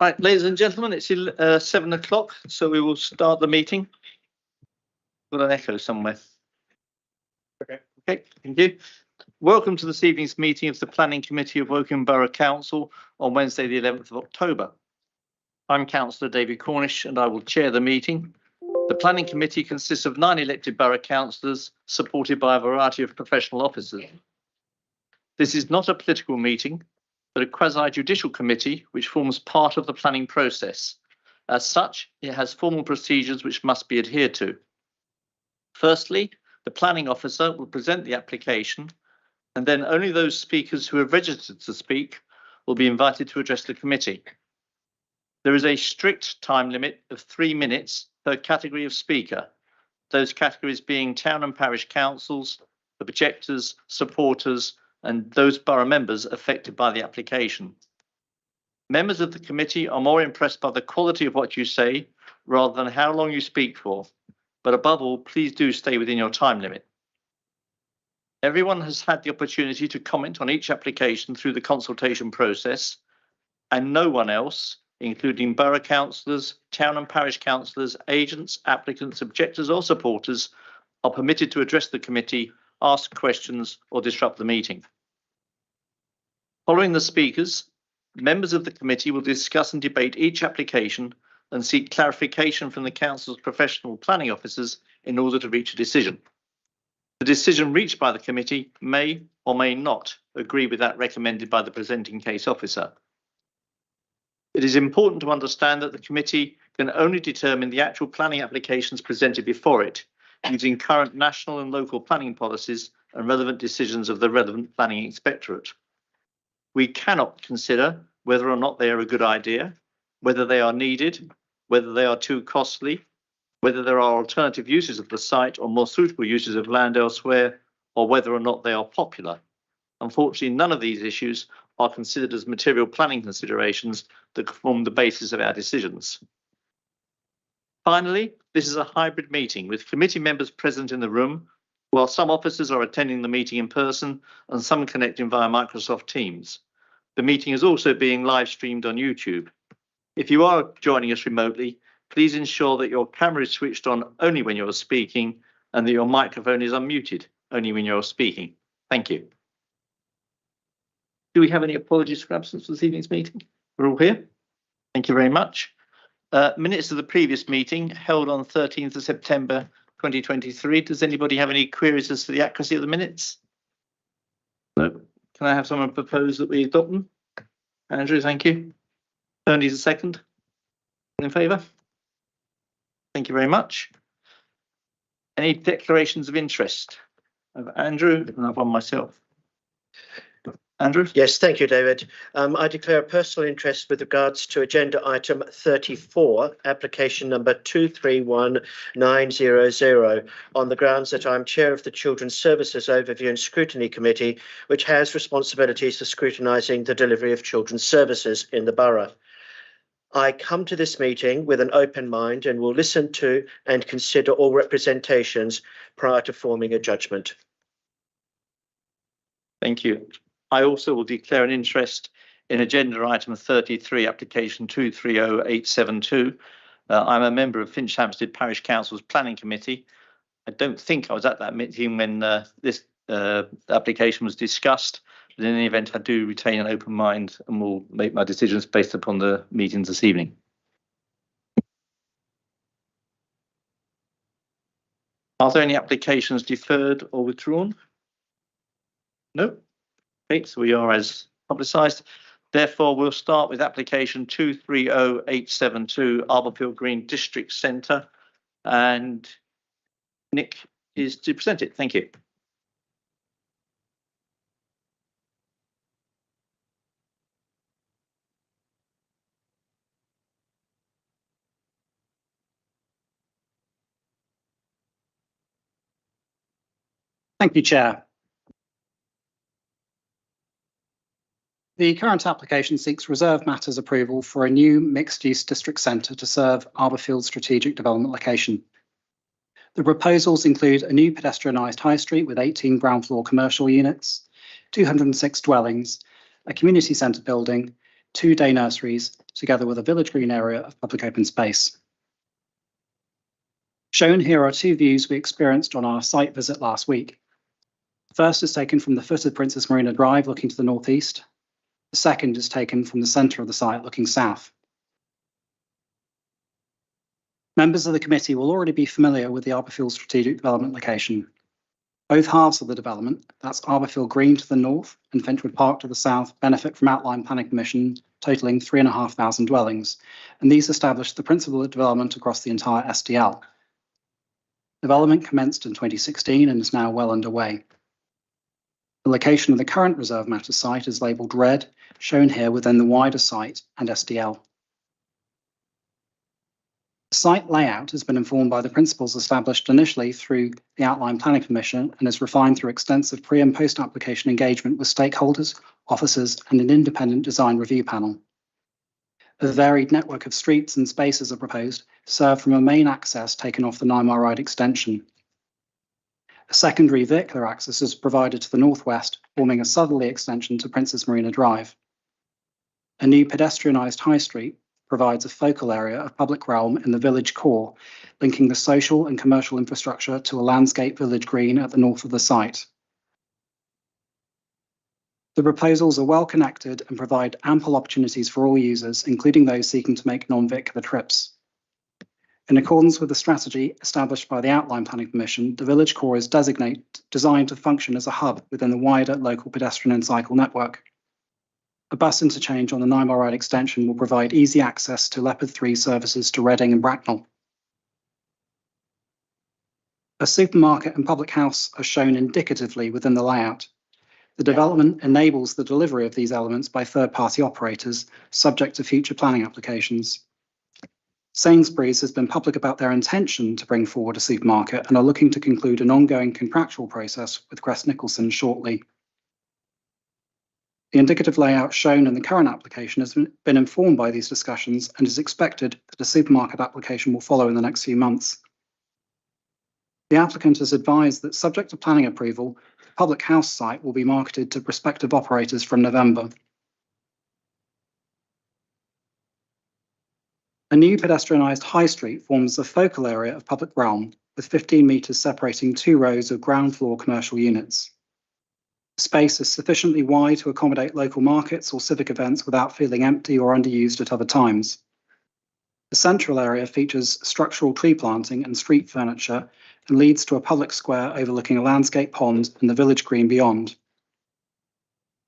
Right, ladies and gentlemen, it's 7 o'clock, so we will start the meeting. Got an echo somewhere. Okay, thank you. Welcome to this evening's meeting of the Planning Committee of Woking Borough Council on Wednesday, the 11th of October. I'm Councillor David Cornish and I will chair the meeting. The Planning Committee consists of 9 elected borough councillors supported by a variety of professional officers. This is not a political meeting, but a quasi-judicial committee which forms part of the planning process. As such, it has formal procedures which must be adhered to. Firstly, the planning officer will present the application, and then only those speakers who have registered to speak will be invited to address the committee. There is a strict time limit of 3 minutes per category of speaker, those categories being town and parish councils, objectors, supporters, and those borough members affected by the application. Members of the committee are more impressed by the quality of what you say rather than how long you speak for, but above all, please do stay within your time limit. Everyone has had the opportunity to comment on each application through the consultation process, and no one else, including borough councillors, town and parish councillors, agents, applicants, objectors or supporters, are permitted to address the committee, ask questions or disrupt the meeting. Following the speakers, members of the committee will discuss and debate each application and seek clarification from the council's professional planning officers in order to reach a decision. The decision reached by the committee may or may not agree with that recommended by the presenting case officer. It is important to understand that the committee can only determine the actual planning applications presented before it, using current national and local planning policies and relevant decisions of the relevant planning inspectorate. We cannot consider whether or not they are a good idea, whether they are needed, whether they are too costly, whether there are alternative uses of the site or more suitable uses of land elsewhere, or whether or not they are popular. Unfortunately, none of these issues are considered as material planning considerations that form the basis of our decisions. Finally, this is a hybrid meeting with committee members present in the room, while some officers are attending the meeting in person and some connecting via Microsoft Teams. The meeting is also being live streamed on YouTube. If you are joining us remotely, please ensure that your camera is switched on only when you're speaking and that your microphone is unmuted only when you're speaking. Thank you. Do we have any apologies for absence for this evening's meeting? We're all here. Thank you very much. Minutes of the previous meeting held on 13th of September 2023. Does anybody have any queries as to the accuracy of the minutes? No. Can I have someone propose that we adopt them? Andrew, thank you. Tony's a second. In favour? Thank you very much. Any declarations of interest? Of Andrew and I've one myself. Andrew? Yes, thank you, David. I declare a personal interest with regards to agenda item 34, application number 231900, on the grounds that I'm chair of the Children's Services Overview and Scrutiny Committee, which has responsibilities for scrutinising the delivery of children's services in the borough. I come to this meeting with an open mind and will listen to and consider all representations prior to forming a judgment. Thank you. I also will declare an interest in agenda item 33, application 230872. I'm a member of Finch Hampstead Parish Council's Planning Committee. I don't think I was at that meeting when this application was discussed, but in any event, I do retain an open mind and will make my decisions based upon the meetings this evening. Are there any applications deferred or withdrawn? No. Okay, so we are as publicised. Therefore, we'll start with application 230872, Arborfield Green District Centre, and Nick is to present it. Thank you. Thank you, Chair. The current application seeks reserve matters approval for a new mixed-use district centre to serve Arborfield strategic development location. The proposals include a new pedestrianised high street with 18 ground floor commercial units, 206 dwellings, a community centre building, 2 day nurseries, together with a village green area of public open space. Shown here are 2 views we experienced on our site visit last week. The first is taken from the foot of Princess Marina Drive, looking to the northeast. The second is taken from the centre of the site, looking south. Members of the committee will already be familiar with the Arborfield strategic development location. Both halves of the development, that's Arborfield Green to the north and Finchwood Park to the south, benefit from outline planning permission totalling 3,500 dwellings, and these establish the principal development across the entire SDL. Development commenced in 2016 and is now well underway. The location of the current Reserve Matters site is labelled red, shown here within the wider site and SDL. The site layout has been informed by the principles established initially through the Outline Planning Permission and is refined through extensive pre- and post-application engagement with stakeholders, officers, and an independent design review panel. A varied network of streets and spaces are proposed, served from a main access taken off the 9 Mile Ride extension. A secondary vehicular access is provided to the northwest, forming a southerly extension to Princess Marina Drive. A new pedestrianised high street provides a focal area of public realm in the village core, linking the social and commercial infrastructure to a landscape village green at the north of the site. The proposals are well connected and provide ample opportunities for all users, including those seeking to make non-vehicular trips. In accordance with the strategy established by the Outline Planning Permission, the village core is designed to function as a hub within the wider local pedestrian and cycle network. A bus interchange on the 9 Mile Ride extension will provide easy access to Leopard 3 services to Reading and Bracknell. A supermarket and public house are shown indicatively within the layout. The development enables the delivery of these elements by third-party operators, subject to future planning applications. Sainsbury's has been public about their intention to bring forward a supermarket and are looking to conclude an ongoing contractual process with Crest Nicholson shortly. The indicative layout shown in the current application has been informed by these discussions and is expected that a supermarket application will follow in the next few months. The applicant has advised that, subject to planning approval, the public house site will be marketed to prospective operators from November. A new pedestrianised high street forms the focal area of public realm, with 15 metres separating 2 rows of ground floor commercial units. The space is sufficiently wide to accommodate local markets or civic events without feeling empty or underused at other times. The central area features structural tree planting and street furniture and leads to a public square overlooking a landscape pond and the village green beyond.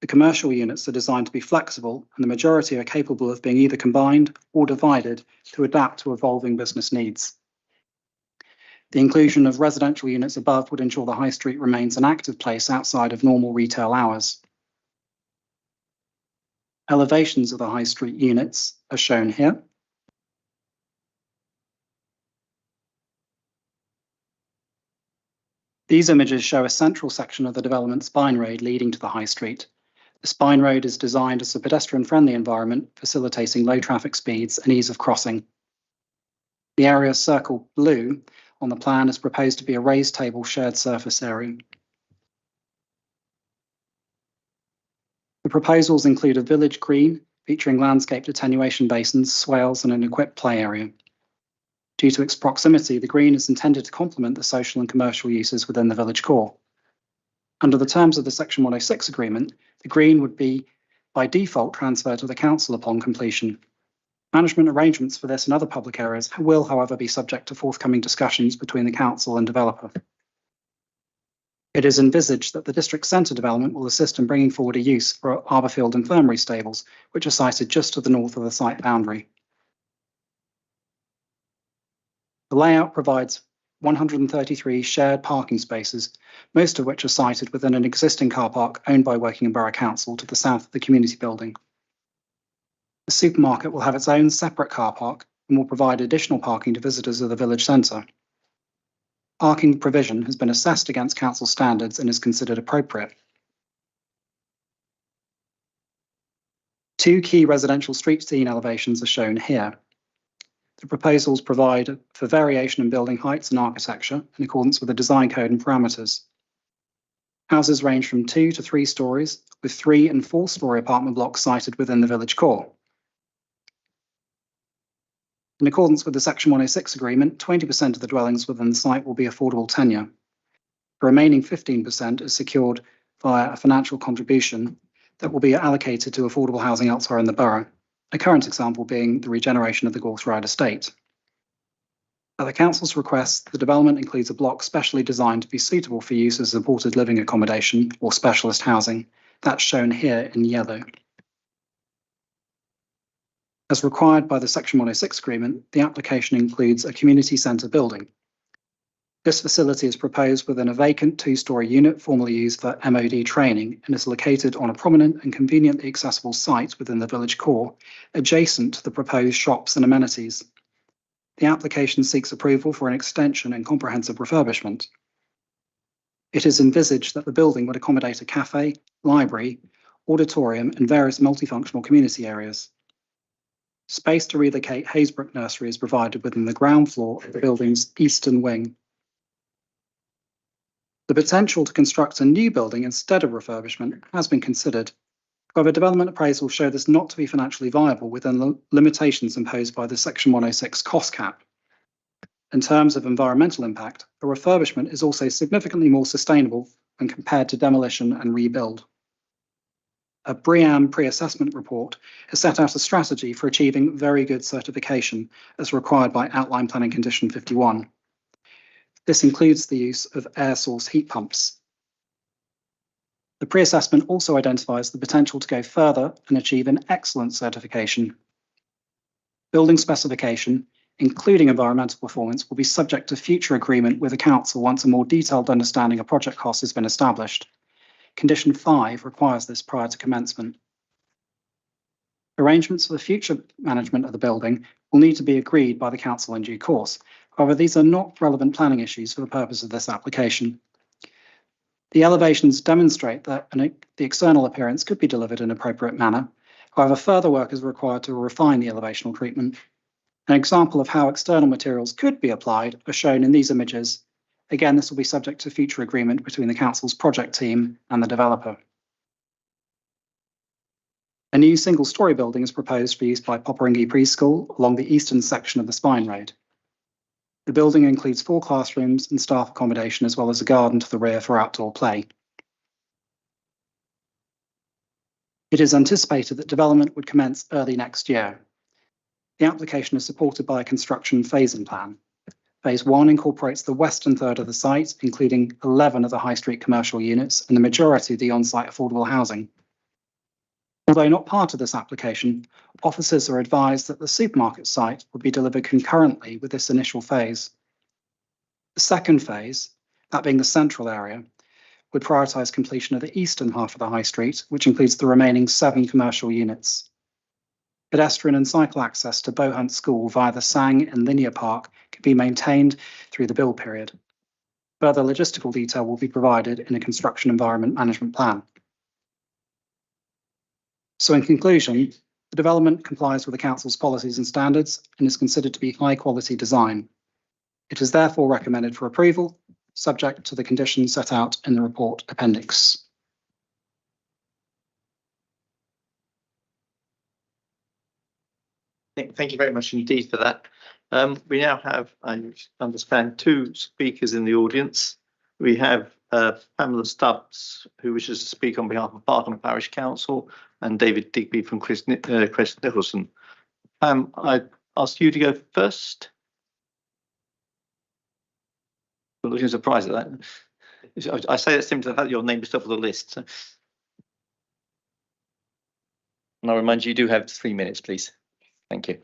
The commercial units are designed to be flexible, and the majority are capable of being either combined or divided to adapt to evolving business needs. The inclusion of residential units above would ensure the high street remains an active place outside of normal retail hours. Elevations of the high street units are shown here. These images show a central section of the development spine road leading to the high street. The spine road is designed as a pedestrian-friendly environment, facilitating low traffic speeds and ease of crossing. The area circled blue on the plan is proposed to be a raised table shared surface area. The proposals include a village green featuring landscaped attenuation basins, swales, and an equipped play area. Due to its proximity, the green is intended to complement the social and commercial uses within the village core. Under the terms of the Section 106 agreement, the green would be by default transferred to the council upon completion. Management arrangements for this and other public areas will, however, be subject to forthcoming discussions between the council and developer. It is envisaged that the district centre development will assist in bringing forward a use for Arborfield Infirmary stables, which are sited just to the north of the site boundary. The layout provides 133 shared parking spaces, most of which are sited within an existing car park owned by Wokingham Borough Council to the south of the community building. The supermarket will have its own separate car park and will provide additional parking to visitors of the village centre. Parking provision has been assessed against council standards and is considered appropriate. 2 key residential street scene elevations are shown here. The proposals provide for variation in building heights and architecture in accordance with the design code and parameters. Houses range from 2 to 3 stories, with 3 and 4-storey apartment blocks sited within the village core. In accordance with the Section 106 agreement, 20% of the dwellings within the site will be affordable tenure. The remaining 15% is secured via a financial contribution that will be allocated to affordable housing elsewhere in the borough, a current example being the regeneration of the Gorse estate. At the council's request, the development includes a block specially designed to be suitable for use as supported living accommodation or specialist housing. That's shown here in yellow. As required by the Section 106 agreement, the application includes a community centre building. This facility is proposed within a vacant 2-storey unit formerly used for MOD training and is located on a prominent and conveniently accessible site within the village core, adjacent to the proposed shops and amenities. The application seeks approval for an extension and comprehensive refurbishment. It is envisaged that the building would accommodate a cafe, library, auditorium and various multifunctional community areas. Space to relocate Haysbrook Nursery is provided within the ground floor of the building's eastern wing. The potential to construct a new building instead of refurbishment has been considered. However, development appraisals show this not to be financially viable within the limitations imposed by the Section 106 cost cap. In terms of environmental impact, a refurbishment is also significantly more sustainable when compared to demolition and rebuild. A BREEAM pre-assessment report has set out a strategy for achieving very good certification as required by Outline Planning Condition 51. This includes the use of air source heat pumps. The pre-assessment also identifies the potential to go further and achieve an excellent certification. Building specification, including environmental performance, will be subject to future agreement with the council once a more detailed understanding of project costs has been established. Condition 5 requires this prior to commencement. Arrangements for the future management of the building will need to be agreed by the council in due course. However, these are not relevant planning issues for the purpose of this application. The elevations demonstrate that the external appearance could be delivered in an appropriate manner. However, further work is required to refine the elevational treatment. An example of how external materials could be applied are shown in these images. Again, this will be subject to future agreement between the council's project team and the developer. A new single-storey building is proposed for use by Poperinghe Preschool along the eastern section of the Spine Road. The building includes 4 classrooms and staff accommodation, as well as a garden to the rear for outdoor play. It is anticipated that development would commence early next year. The application is supported by a construction phasing plan. Phase 1 incorporates the western third of the site, including 11 of the high street commercial units and the majority of the on-site affordable housing. Although not part of this application, officers are advised that the supermarket site would be delivered concurrently with this initial phase. The second phase, that being the central area, would prioritise completion of the eastern half of the high street, which includes the remaining 7 commercial units. Pedestrian and cycle access to Bowhunt School via the Sang and Linear Park can be maintained through the build period. Further logistical detail will be provided in a construction environment management plan. So in conclusion, the development complies with the council's policies and standards and is considered to be high quality design. It is therefore recommended for approval, subject to the conditions set out in the report appendix. Thank you very much indeed for that. We now have, I understand, 2 speakers in the audience. We have Pamela Stubbs, who wishes to speak on behalf of Barkham Parish Council, and David Digby from Crest Nicholson. I ask you to go first. I'm looking surprised at that. I say that simply to have your name is top of the list. So. And I'll remind you, you do have 3 minutes, please. Thank you.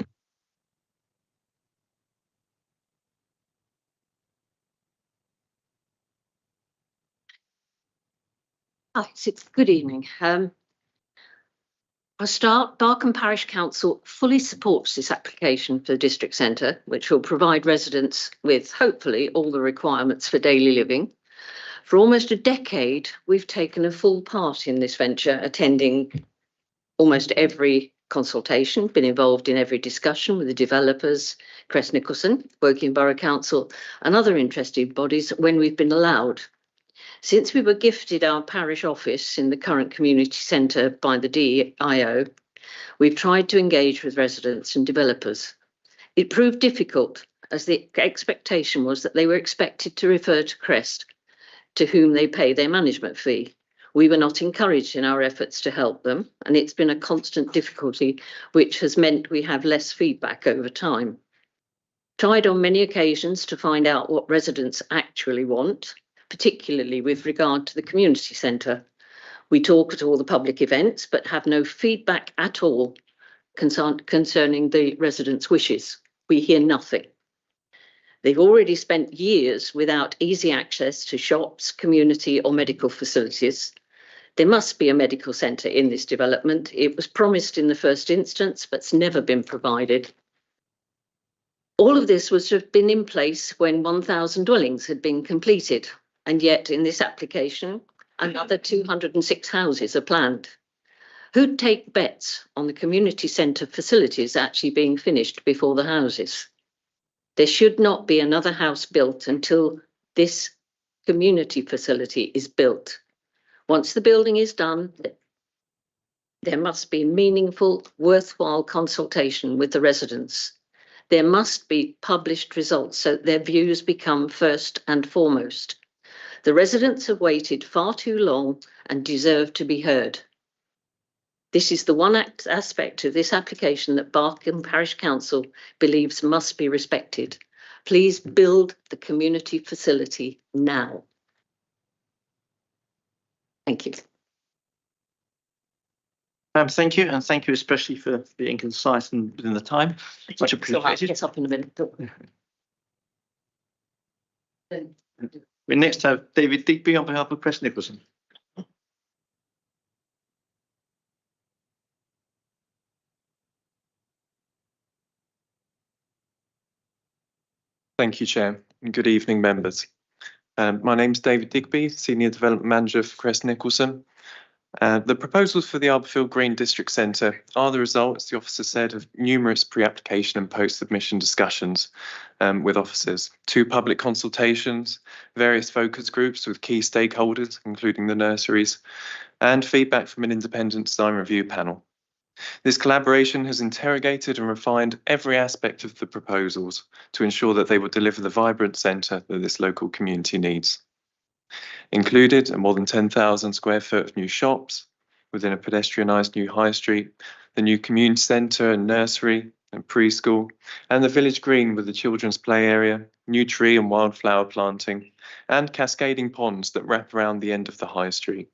Hi, good evening. I'll start. Barkham Parish Council fully supports this application for the district centre, which will provide residents with hopefully all the requirements for daily living. For almost a decade, we've taken a full part in this venture, attending almost every consultation, been involved in every discussion with the developers, Crest Nicholson, Woking Borough Council and other interested bodies when we've been allowed. Since we were gifted our parish office in the current community centre by the DIO, we've tried to engage with residents and developers. It proved difficult as the expectation was that they were expected to refer to Crest, to whom they pay their management fee. We were not encouraged in our efforts to help them, and it's been a constant difficulty, which has meant we have less feedback over time. Tried on many occasions to find out what residents actually want, particularly with regard to the community centre. We talk at all the public events, but have no feedback at all concerning the residents' wishes. We hear nothing. They've already spent years without easy access to shops, community or medical facilities. There must be a medical centre in this development. It was promised in the first instance, but it's never been provided. All of this was to have been in place when 1,000 dwellings had been completed, and yet in this application, another 206 houses are planned. Who'd take bets on the community centre facilities actually being finished before the houses? There should not be another house built until this community facility is built. Once the building is done, there must be meaningful, worthwhile consultation with the residents. There must be published results so that their views become first and foremost. The residents have waited far too long and deserve to be heard. This is the one aspect of this application that Barking Parish Council believes must be respected. Please build the community facility now. Thank you. Thank you, and thank you especially for being concise and within the time. Much appreciated. Get up in a minute. We next have David Digby on behalf of Crest Nicholson. Thank you, Chair, and good evening, members. My name's David Digby, Senior Development Manager for Crest Nicholson. The proposals for the Arborfield Green District Centre are the result, as the officer said, of numerous pre-application and post-submission discussions with officers, 2 public consultations, various focus groups with key stakeholders, including the nurseries, and feedback from an independent design review panel. This collaboration has interrogated and refined every aspect of the proposals to ensure that they will deliver the vibrant centre that this local community needs. Included are more than 10,000 square foot of new shops within a pedestrianised new high street, the new community centre and nursery and preschool, and the village green with the children's play area, new tree and wildflower planting, and cascading ponds that wrap around the end of the high street.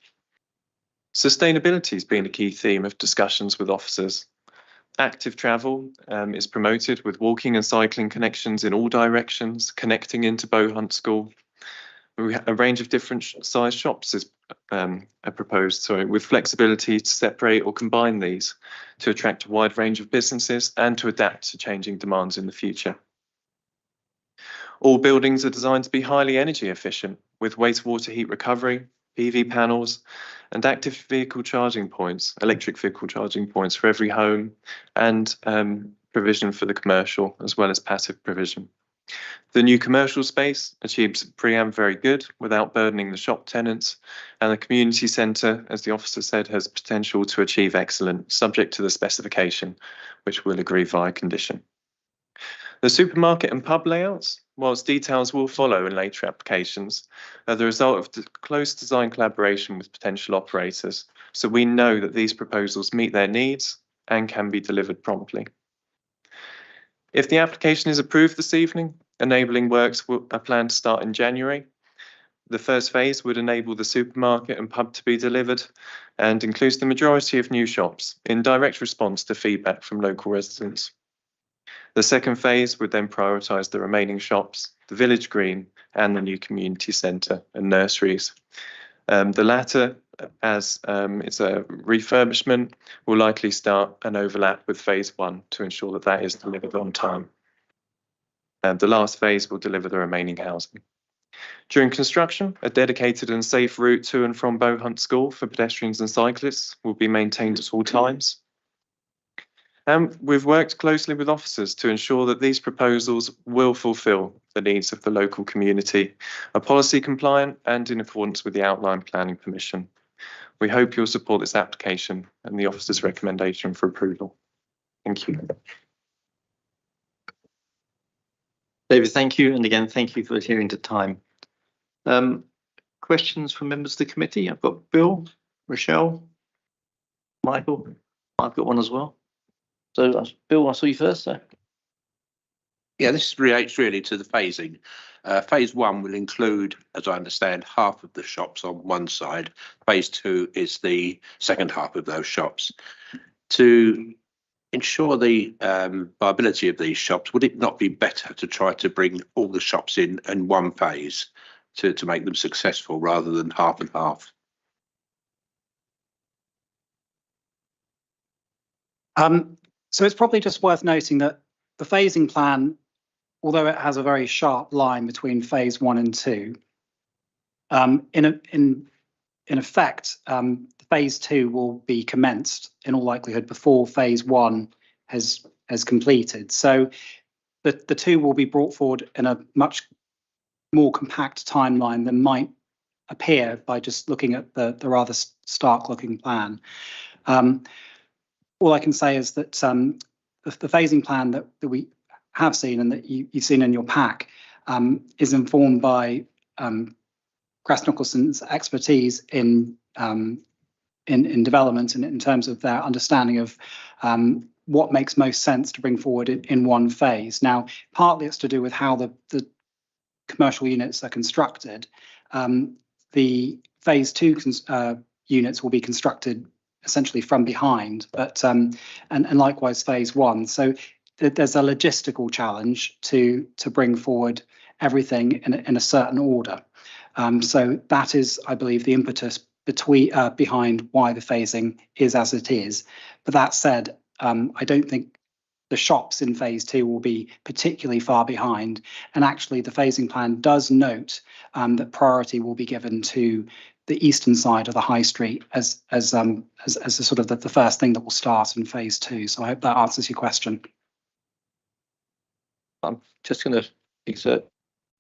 Sustainability has been a key theme of discussions with officers. Active travel is promoted with walking and cycling connections in all directions, connecting into Bowhunt School. A range of different size shops is proposed, with flexibility to separate or combine these to attract a wide range of businesses and to adapt to changing demands in the future. All buildings are designed to be highly energy efficient with wastewater heat recovery, PV panels, and active vehicle charging points, electric vehicle charging points for every home, and provision for the commercial as well as passive provision. The new commercial space achieves pre-am very good without burdening the shop tenants, and the community centre, as the officer said, has potential to achieve excellent, subject to the specification, which we'll agree via condition. The supermarket and pub layouts, whilst details will follow in later applications, are the result of the close design collaboration with potential operators, so we know that these proposals meet their needs and can be delivered promptly. If the application is approved this evening, enabling works are planned to start in January. The first phase would enable the supermarket and pub to be delivered and includes the majority of new shops in direct response to feedback from local residents. The second phase would then prioritise the remaining shops, the village green and the new community centre and nurseries. The latter, as it's a refurbishment, will likely start an overlap with phase 1 to ensure that that is delivered on time. The last phase will deliver the remaining housing. During construction, a dedicated and safe route to and from Bowhunt School for pedestrians and cyclists will be maintained at all times. We've worked closely with officers to ensure that these proposals will fulfil the needs of the local community, are policy compliant and in accordance with the outline planning permission. We hope you'll support this application and the officer's recommendation for approval. Thank you. David, thank you. And again, thank you for adhering to time. Questions from members of the committee? I've got Bill, Rochelle, Michael. I've got one as well. So Bill, I saw you first. So. Yeah, this relates really to the phasing. Phase 1 will include, as I understand, half of the shops on one side. Phase 2 is the second half of those shops. To ensure the viability of these shops, would it not be better to try to bring all the shops in one phase to make them successful rather than half and half? So it's probably just worth noting that the phasing plan, although it has a very sharp line between phase 1 and 2, in effect, phase 2 will be commenced in all likelihood before phase 1 has completed. So the two will be brought forward in a much more compact timeline than might appear by just looking at the rather stark looking plan. All I can say is that the phasing plan that we have seen and that you've seen in your pack is informed by Crest Nicholson's expertise in development and in terms of their understanding of what makes most sense to bring forward in one phase. Now, partly it's to do with how the commercial units are constructed. The phase 2 units will be constructed essentially from behind, but and likewise phase 1. So there's a logistical challenge to bring forward everything in a certain order. So that is, I believe, the impetus behind why the phasing is as it is. But that said, I don't think the shops in phase 2 will be particularly far behind. And actually, the phasing plan does note that priority will be given to the eastern side of the high street as a sort of the first thing that will start in phase 2. So I hope that answers your question. I'm just going to exert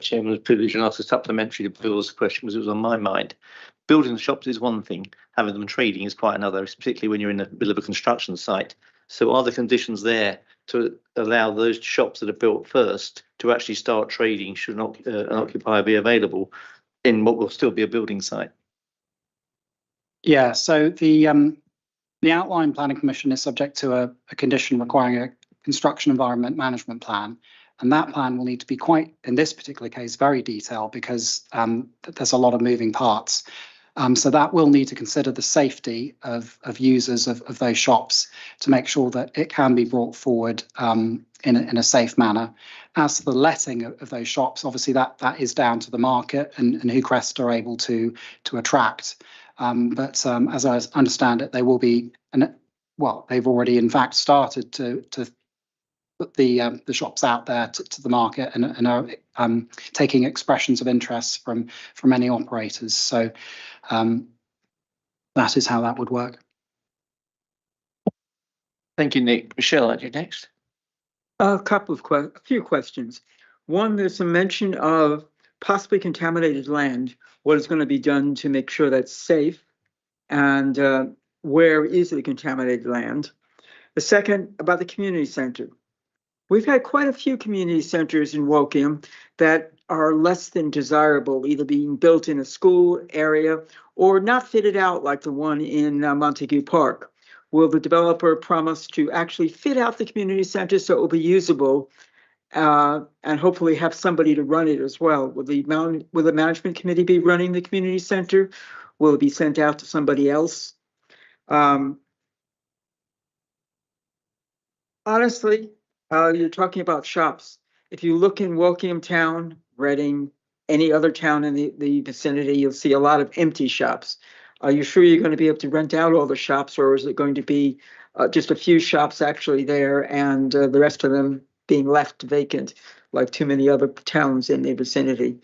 Chairman's privilege and ask a supplementary to Bill's question because it was on my mind. Building the shops is one thing, having them trading is quite another, particularly when you're in the middle of a construction site. So are the conditions there to allow those shops that are built first to actually start trading should an occupier be available in what will still be a building site? Yeah, so the outline planning permission is subject to a condition requiring a construction environment management plan. And that plan will need to be quite, in this particular case, very detailed because there's a lot of moving parts. So that will need to consider the safety of users of those shops to make sure that it can be brought forward in a safe manner. As to the letting of those shops, obviously that is down to the market and who Crest are able to attract. But as I understand it, they will be, they've already in fact started to put the shops out there to the market and are taking expressions of interest from many operators. So that is how that would work. Thank you, Nick. Michelle, are you next? A few questions. One, there's some mention of possibly contaminated land. What is going to be done to make sure that's safe? And where is the contaminated land? The second, about the community center. We've had quite a few community centers in Woking that are less than desirable, either being built in a school area or not fitted out like the one in Montague Park. Will the developer promise to actually fit out the community center so it will be usable and hopefully have somebody to run it as well? Will the management committee be running the community center? Will it be sent out to somebody else? Honestly, you're talking about shops. If you look in Woking Town, Reading, any other town in the vicinity, you'll see a lot of empty shops. Are you sure you're going to be able to rent out all the shops, or is it going to be just a few shops actually there and the rest of them being left vacant, like too many other towns in the vicinity?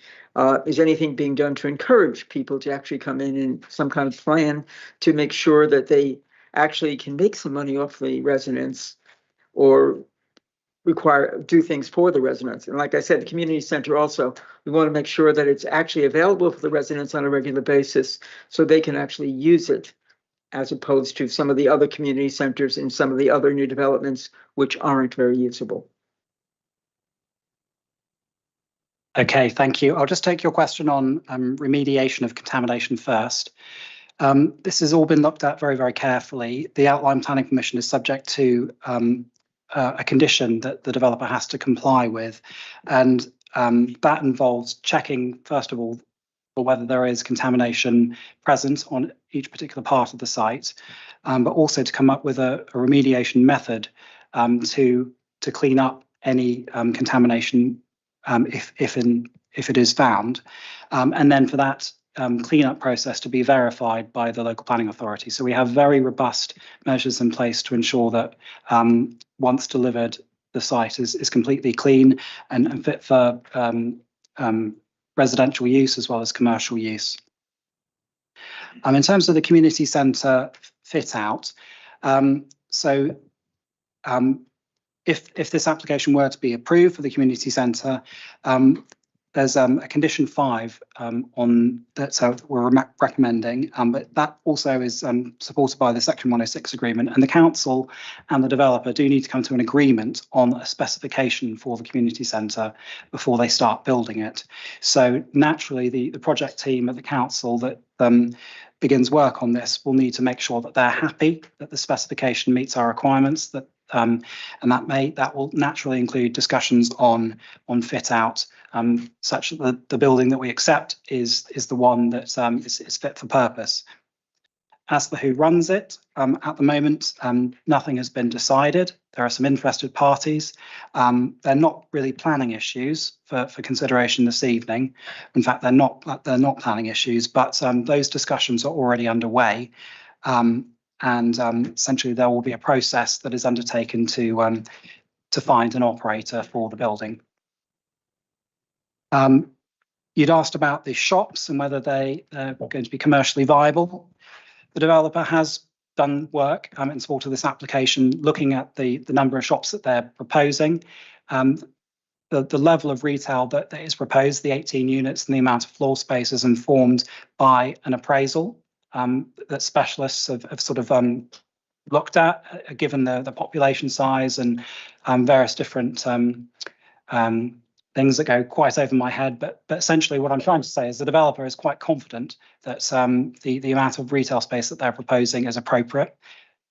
Is anything being done to encourage people to actually come in some kind of plan to make sure that they actually can make some money off the residents, or do things for the residents. And like I said, the community center also, we want to make sure that it's actually available for the residents on a regular basis so they can actually use it, as opposed to some of the other community centers and some of the other new developments which aren't very usable. Okay, thank you. I'll just take your question on remediation of contamination first. This has all been looked at very, very carefully. The outline planning permission is subject to a condition that the developer has to comply with, and that involves checking, first of all, for whether there is contamination present on each particular part of the site, but also to come up with a remediation method to clean up any contamination if it is found, and then for that cleanup process to be verified by the local planning authority. So we have very robust measures in place to ensure that once delivered, the site is completely clean and fit for residential use as well as commercial use. In terms of the community centre fit out, if this application were to be approved for the community centre, there's a condition 5 on that we're recommending, but that also is supported by the Section 106 agreement, and the council and the developer do need to come to an agreement on a specification for the community centre before they start building it. So naturally, the project team at the council that begins work on this will need to make sure that they're happy that the specification meets our requirements, that and that will naturally include discussions on fit out, such that the building that we accept is the one that is fit for purpose. As for who runs it, at the moment, nothing has been decided. There are some interested parties. They're not really planning issues for consideration this evening. In fact, they're not planning issues, but those discussions are already underway. And essentially, there will be a process that is undertaken to find an operator for the building. You'd asked about the shops and whether they're going to be commercially viable. The developer has done work in support of this application, looking at the number of shops that they're proposing. The level of retail that is proposed, the 18 units and the amount of floor space, is informed by an appraisal that specialists have sort of looked at, given the population size and various different things that go quite over my head. But essentially what I'm trying to say is the developer is quite confident that the amount of retail space that they're proposing is appropriate.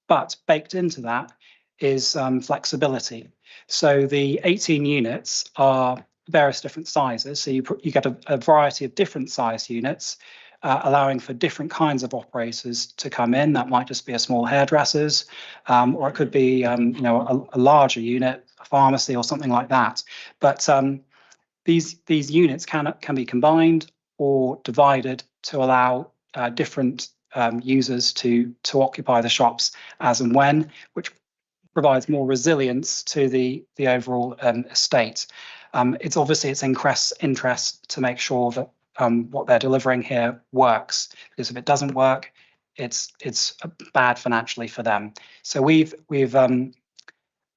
But baked into that is flexibility. So the 18 units are various different sizes. So you get a variety of different size units, allowing for different kinds of operators to come in. That might just be a small hairdressers, or it could be a larger unit, a pharmacy or something like that. But these units can be combined or divided to allow different users to occupy the shops as and when, which provides more resilience to the overall estate. It's obviously its interest to make sure that what they're delivering here works, because if it doesn't work, it's bad financially for them. So we've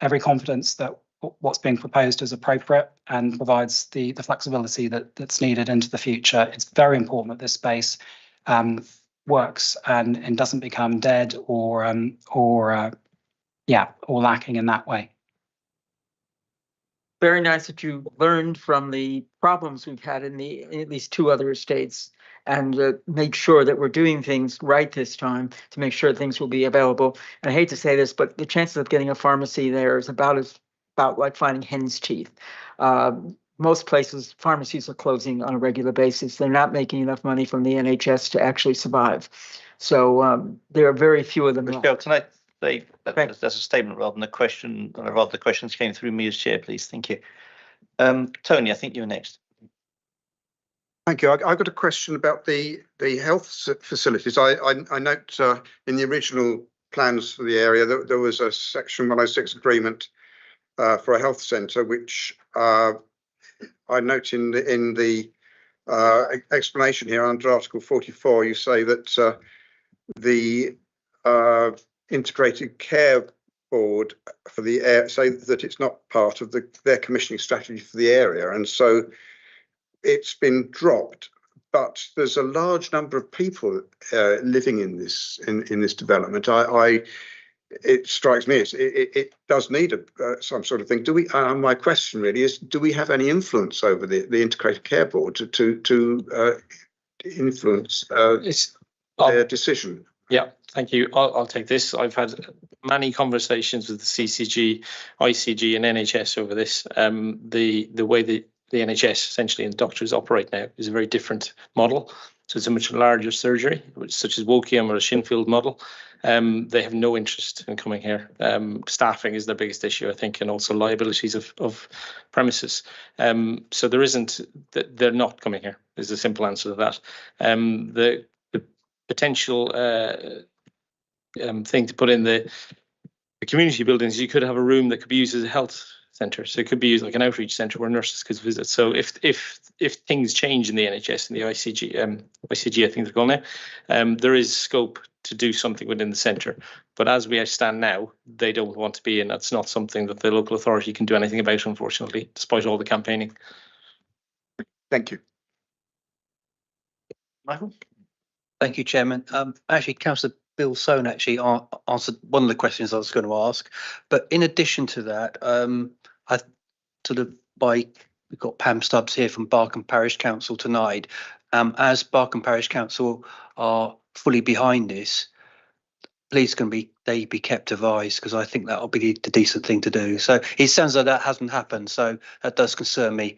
every confidence that what's being proposed is appropriate and provides the flexibility that's needed into the future. It's very important that this space works and doesn't become dead or lacking in that way. Very nice that you learned from the problems we've had in at least 2 other estates and made sure that we're doing things right this time to make sure things will be available. And I hate to say this, but the chances of getting a pharmacy there is about like finding hen's teeth. Most places, pharmacies are closing on a regular basis. They're not making enough money from the NHS to actually survive. So there are very few of them. Michelle, can I say that's a statement rather than a question, or rather the questions came through me as chair, please? Thank you. Tony, I think you're next. Thank you. I've got a question about the health facilities. I note in the original plans for the area that there was a Section 106 agreement for a health centre, which I note in the explanation here under Article 44, you say that the integrated care board for the air, say that it's not part of their commissioning strategy for the area, and so it's been dropped. But there's a large number of people living in this development. It strikes me it does need some sort of thing. Do we? My question really is: do we have any influence over the integrated care board to influence their decision? Yeah, thank you. I'll take this. I've had many conversations with the CCG, ICG, and NHS over this. The way the NHS essentially and doctors operate now is a very different model. So it's a much larger surgery, such as Woking or a Shinfield model. They have no interest in coming here. Staffing is their biggest issue, I think, and also liabilities of premises. So there isn't. They're not coming here. Is the simple answer to that. The potential thing to put in the community buildings, you could have a room that could be used as a health centre. So it could be used like an outreach centre where nurses could visit. So if things change in the NHS and the ICG, I think they're called now, there is scope to do something within the centre. But as we stand now, they don't want to be, and that's not something that the local authority can do anything about, unfortunately, despite all the campaigning. Thank you. Michael? Thank you, Chairman. Actually, Councillor Bill Sohn actually answered one of the questions I was going to ask. But in addition to that, we've got Pam Stubbs here from Barkham Parish Council tonight. As Barkham Parish Council are fully behind this, please they be kept advised, because I think that'll be the decent thing to do. So it sounds like that hasn't happened. So that does concern me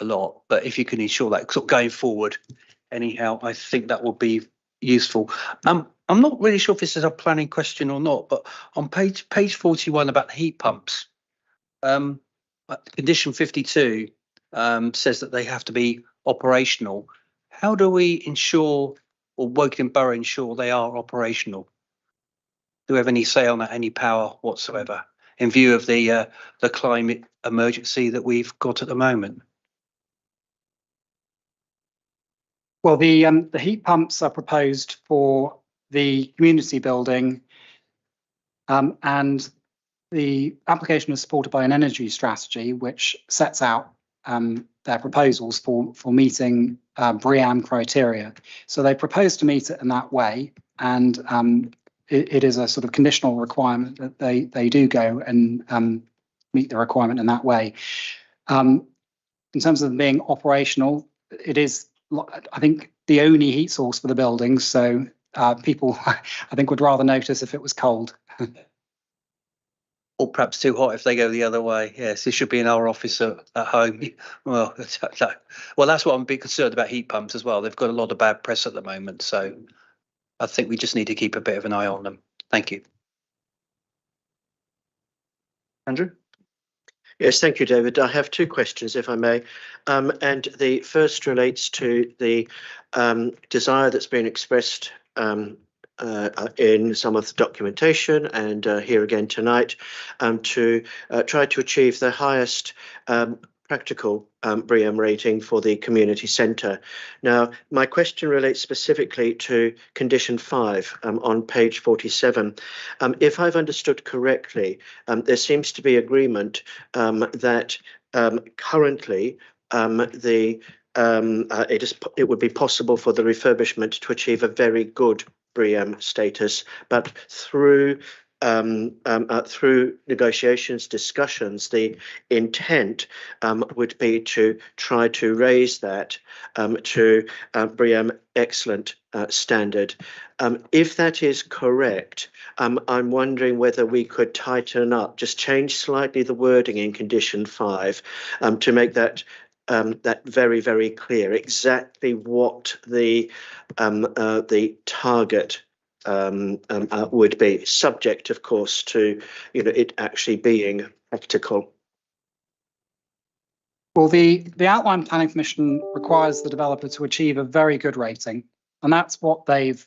a lot. But if you can ensure that sort of going forward, anyhow, I think that will be useful. I'm not really sure if this is a planning question or not, but on page 41 about the heat pumps, condition 52 says that they have to be operational. How do we ensure, or Woking Borough ensure they are operational? Do we have any say on that, any power whatsoever, in view of the climate emergency that we've got at the moment? Well, the heat pumps are proposed for the community building, and the application is supported by an energy strategy which sets out their proposals for meeting BREEAM criteria. So they propose to meet it in that way, and it is a sort of conditional requirement that they do go and meet the requirement in that way. In terms of them being operational, it is, I think, the only heat source for the buildings. So people, I think, would rather notice if it was cold. Or perhaps too hot if they go the other way. Yes, it should be in our office at home. Well, that's what I'm a bit concerned about heat pumps as well. They've got a lot of bad press at the moment. So I think we just need to keep a bit of an eye on them. Thank you. Andrew? Yes, thank you, David. I have two questions, if I may. And the first relates to the desire that's been expressed in some of the documentation and here again tonight to try to achieve the highest practical BREEAM rating for the community centre. Now, my question relates specifically to condition 5 on page 47. If I've understood correctly, there seems to be agreement that currently it would be possible for the refurbishment to achieve a very good BREEAM status, but through negotiations, discussions, the intent would be to try to raise that to BREEAM excellent standard. If that is correct, I'm wondering whether we could tighten up, just change slightly the wording in condition 5 to make that very, very clear exactly what the target would be, subject, of course, to it actually being practical. Well, the Outline Planning Commission requires the developer to achieve a very good rating, and that's what they've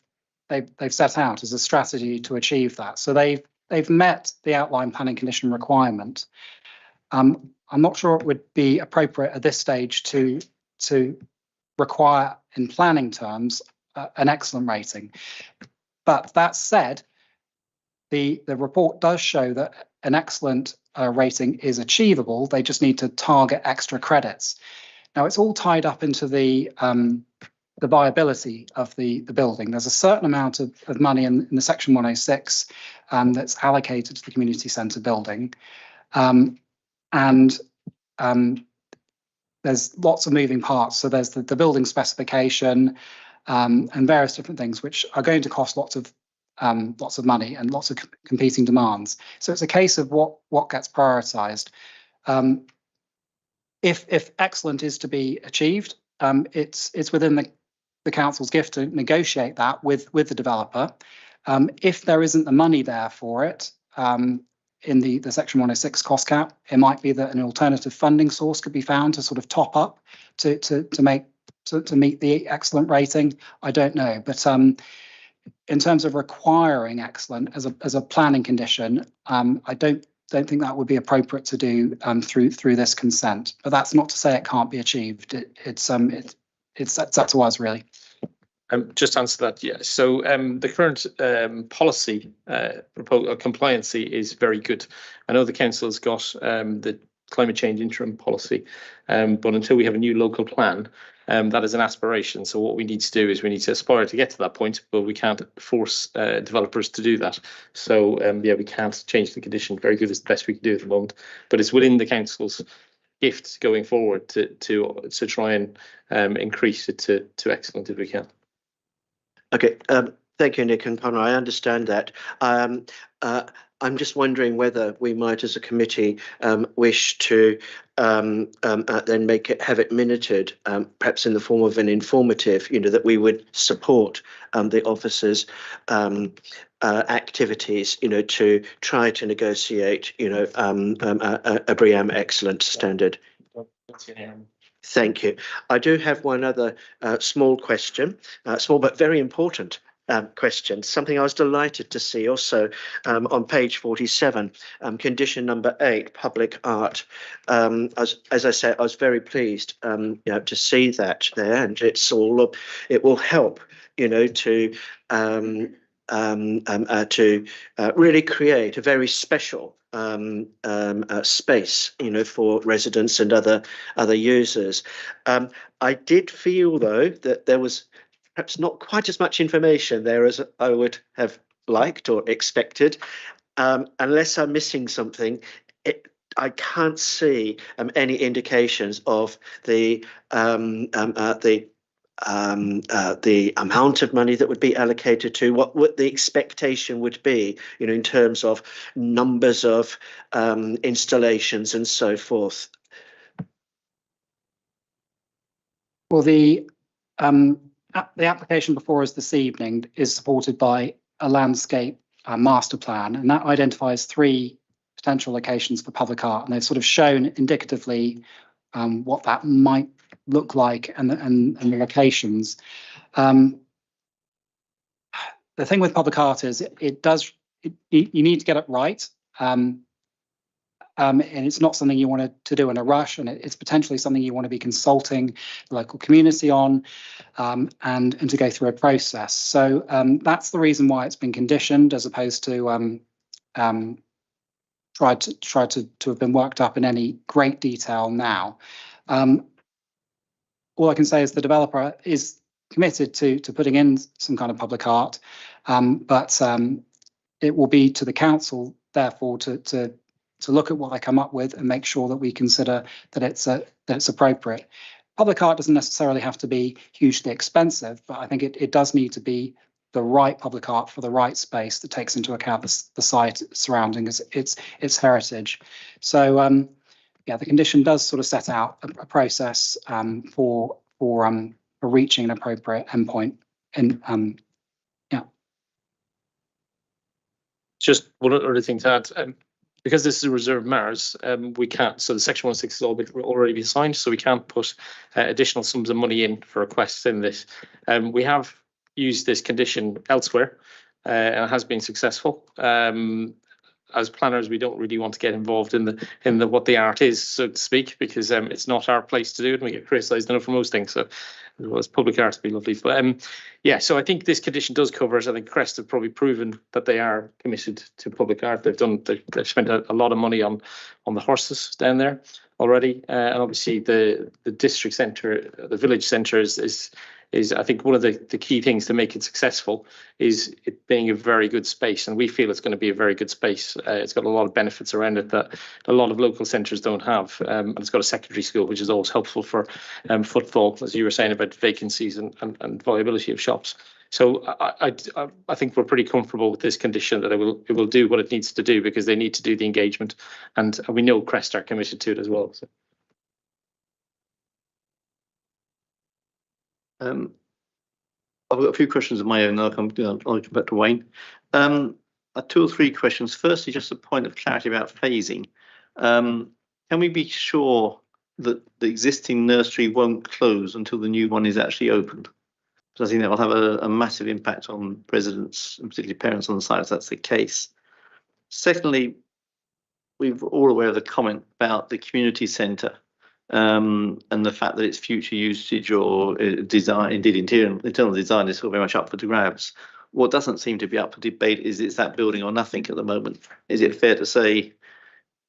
set out as a strategy to achieve that. So they've met the Outline Planning Condition requirement. I'm not sure it would be appropriate at this stage to require, in planning terms, an excellent rating. But that said, the report does show that an excellent rating is achievable. They just need to target extra credits. Now, it's all tied up into the viability of the building. There's a certain amount of money in the Section 106 that's allocated to the community centre building. There's lots of moving parts. So there's the building specification and various different things which are going to cost lots of money and lots of competing demands. So it's a case of what gets prioritised. If excellent is to be achieved, it's within the council's gift to negotiate that with the developer. If there isn't the money there for it, in the Section 106 cost cap, it might be that an alternative funding source could be found to sort of top up to meet the excellent rating. I don't know, but in terms of requiring excellent as a planning condition, I don't think that would be appropriate to do through this consent. But that's not to say it can't be achieved. It's up to us, really. Just answer that, yeah. So the current policy compliancy is very good. I know the council has got the climate change interim policy, but until we have a new local plan, that is an aspiration. So what we need to do is we need to aspire to get to that point, but we can't force developers to do that. So yeah, we can't change the condition. Very good is the best we can do at the moment, but it's within the council's gift going forward to try and increase it to excellent if we can. Okay, thank you, Nick and Conor. I understand that. I'm just wondering whether we might, as a committee, wish to then have it minuted, perhaps in the form of an informative, that we would support the officers' activities, to try to negotiate, a BREEAM excellent standard. Thank you. I do have one other small question, small but very important question, something I was delighted to see also on page 47, condition number 8, public art. As I said, I was very pleased to see that there, and it will help to really create a very special space, for residents and other users. I did feel, though, that there was perhaps not quite as much information there as I would have liked or expected. Unless I'm missing something, I can't see any indications of the amount of money that would be allocated to what the expectation would be, in terms of numbers of installations and so forth. Well, the application before us this evening is supported by a landscape master plan, and that identifies 3 potential locations for public art, and they've sort of shown indicatively what that might look like and the locations. The thing with public art is you need to get it right, and it's not something you want to do in a rush, and it's potentially something you want to be consulting the local community on, and to go through a process. So that's the reason why it's been conditioned, as opposed to tried to have been worked up in any great detail now. All I can say is the developer is committed to putting in some kind of public art, but it will be to the council, therefore, to look at what they come up with and make sure that we consider that it's appropriate. Public art doesn't necessarily have to be hugely expensive, but I think it does need to be the right public art for the right space that takes into account the site surrounding its heritage. So yeah, the condition does sort of set out a process for reaching an appropriate endpoint. And yeah. Just one other thing to add. Because this is a reserve matters, we can't. So the Section 106 has already been signed, so we can't put additional sums of money in for requests in this. We have used this condition elsewhere, and it has been successful. as planners, we don't really want to get involved in the what the art is, so to speak, because it's not our place to do it, and we get criticised enough for most things. So, as well as public art to be lovely, but yeah. So I think this condition does cover it. I think Crest have probably proven that they are committed to public art. They've spent a lot of money on the horses down there already, and obviously the district centre, the village centre is I think one of the key things to make it successful is it being a very good space, and we feel it's going to be a very good space. It's got a lot of benefits around it that a lot of local centres don't have, and it's got a secondary school, which is always helpful for footfall, as you were saying about vacancies and viability of shops. So I think we're pretty comfortable with this condition that it will do what it needs to do, because they need to do the engagement, and we know Crest are committed to it as well. So. I've got a few questions of my own. I'll come back to Wayne. 2 or 3 questions. Firstly, just a point of clarity about phasing. Can we be sure that the existing nursery won't close until the new one is actually opened? Because I think that will have a massive impact on residents, and particularly parents on the site, if that's the case. Secondly, we're all aware of the comment about the community centre. And the fact that its future usage or design, indeed internal design, is still very much up for grabs. What doesn't seem to be up for debate is that building or nothing at the moment. Is it fair to say,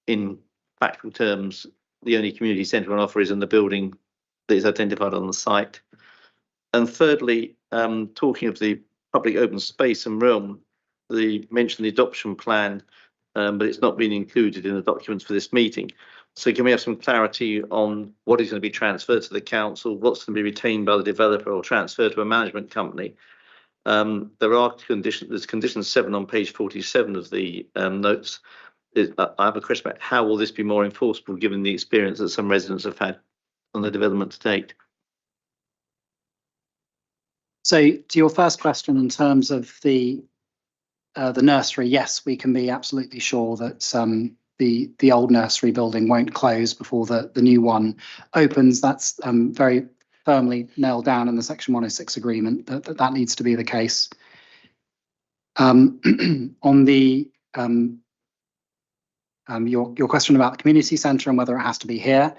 in factual terms, the only community centre on offer is in the building that is identified on the site? And thirdly, talking of the public open space and realm, they mentioned the adoption plan, but it's not been included in the documents for this meeting. So can we have some clarity on what is going to be transferred to the council, what's going to be retained by the developer or transferred to a management company? There are conditions. There's condition 7 on page 47 of the notes. I have a question about how will this be more enforceable, given the experience that some residents have had on the development to date? So to your first question, in terms of the nursery, yes, we can be absolutely sure that the old nursery building won't close before the new one opens. That's very firmly nailed down in the Section 106 agreement that needs to be the case. On the your question about the community centre and whether it has to be here,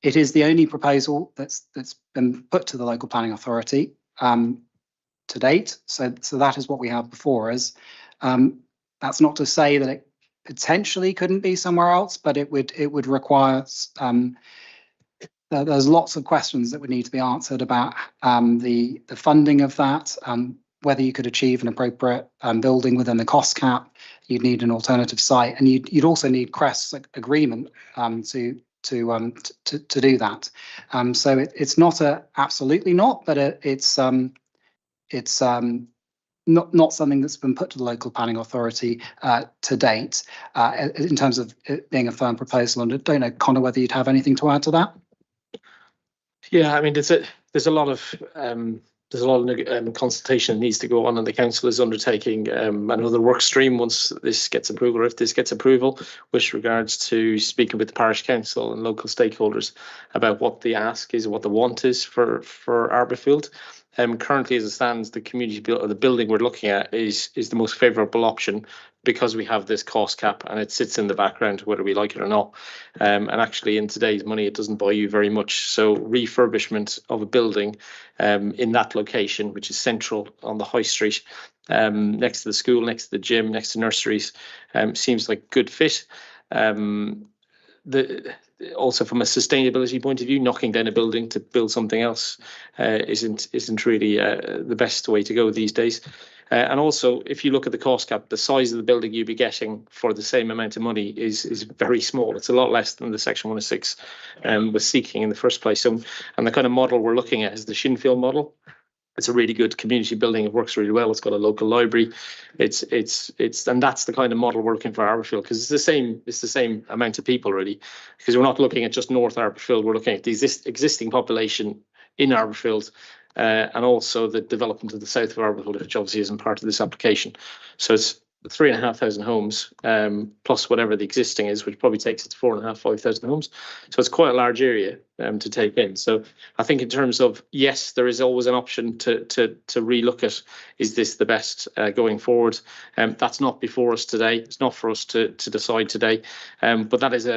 it is the only proposal that's been put to the local planning authority to date. So that is what we have before us. That's not to say that it potentially couldn't be somewhere else, but it would require there's lots of questions that would need to be answered about the funding of that, whether you could achieve an appropriate building within the cost cap. You'd need an alternative site, and you'd also need Crest's agreement to do that. So it's not absolutely not, but it's not something that's been put to the local planning authority to date in terms of it being a firm proposal. And I don't know, Connor, whether you'd have anything to add to that. Yeah, I mean, there's a lot of consultation that needs to go on, and the council is undertaking another work stream once this gets approval, or if this gets approval, with regards to speaking with the parish council and local stakeholders about what the ask is, what the want is for Arborfield. Currently, as it stands, the the building we're looking at is the most favourable option, because we have this cost cap and it sits in the background whether we like it or not. And actually, in today's money, it doesn't buy you very much. So refurbishment of a building in that location, which is central on the high street, next to the school, next to the gym, next to nurseries, seems like a good fit. Also, from a sustainability point of view, knocking down a building to build something else isn't really the best way to go these days. And also, if you look at the cost cap, the size of the building you'd be getting for the same amount of money is very small. It's a lot less than the Section 106 was seeking in the first place. So, and the kind of model we're looking at is the Shinfield model. It's a really good community building. It works really well. It's got a local library. It's and that's the kind of model we're looking for Arborfield, because it's the same amount of people, really, because we're not looking at just North Arborfield. We're looking at the existing population in Arborfield, and also the development of the south of Arborfield, which obviously isn't part of this application. So 3,500 homes, plus whatever the existing is, which probably takes it to 4,500-5,000 homes. So it's quite a large area to take in. So I think in terms of, yes, there is always an option to relook at, is this the best going forward? That's not before us today. It's not for us to decide today. But that is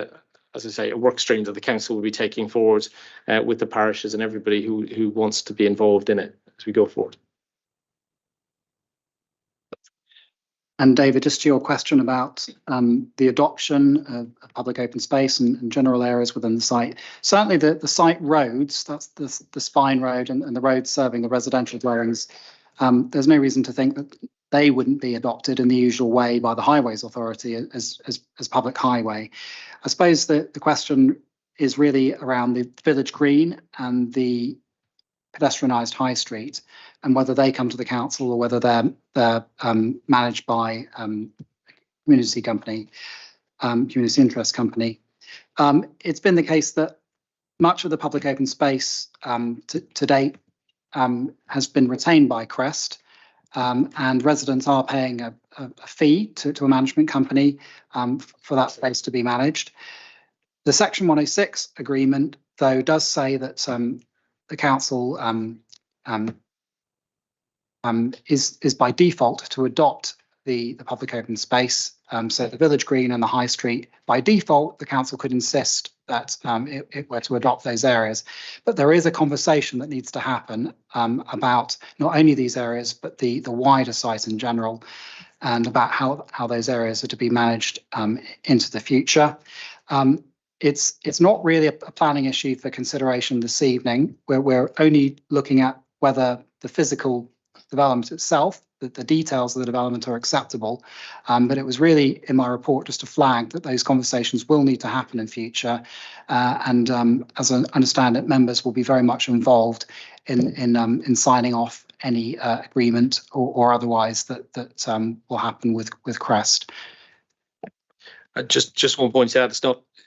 as I say, a work stream that the council will be taking forward with the parishes and everybody who wants to be involved in it as we go forward. And David, just to your question about the adoption of public open space and general areas within the site, certainly the site roads, that's the spine road and the roads serving the residential dwellings, there's no reason to think that they wouldn't be adopted in the usual way by the Highways Authority as public highway. I suppose the question is really around the village green and the pedestrianised high street, and whether they come to the council or whether they're managed by community company, community interest company. It's been the case that much of the public open space to date has been retained by Crest, and residents are paying a fee to a management company for that space to be managed. The Section 106 agreement, though, does say that the council is by default to adopt the public open space. So the village green and the high street, by default, the council could insist that it were to adopt those areas. But there is a conversation that needs to happen about not only these areas, but the wider site in general, and about how those areas are to be managed into the future. It's not really a planning issue for consideration this evening. We're only looking at whether the physical development itself, the details of the development are acceptable. But it was really in my report just to flag that those conversations will need to happen in future. And as I understand it, members will be very much involved in signing off any agreement or otherwise that will happen with Crest. Just one point to add,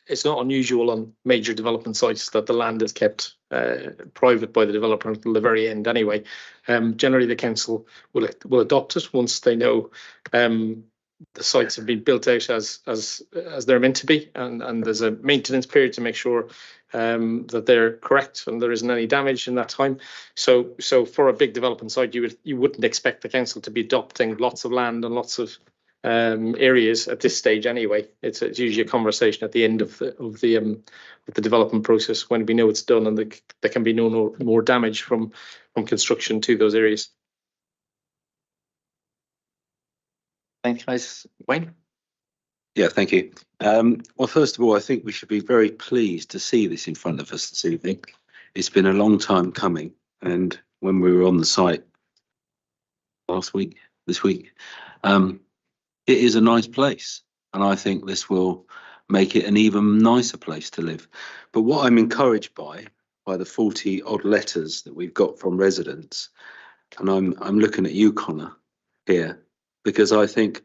it's not unusual on major development sites that the land is kept private by the developer until the very end anyway. Generally, the council will adopt it once they know the sites have been built out as they're meant to be, and there's a maintenance period to make sure that they're correct and there isn't any damage in that time. So for a big development site, you wouldn't expect the council to be adopting lots of land and lots of areas at this stage anyway. It's usually a conversation at the end of the development process when we know it's done and there can be no more damage from construction to those areas. Thanks, guys. Wayne? Yeah, thank you. Well, first of all, I think we should be very pleased to see this in front of us this evening. It's been a long time coming, and when we were on the site this week, it is a nice place, and I think this will make it an even nicer place to live. But what I'm encouraged by the 40 odd letters that we've got from residents, and I'm looking at you, Connor, here, because I think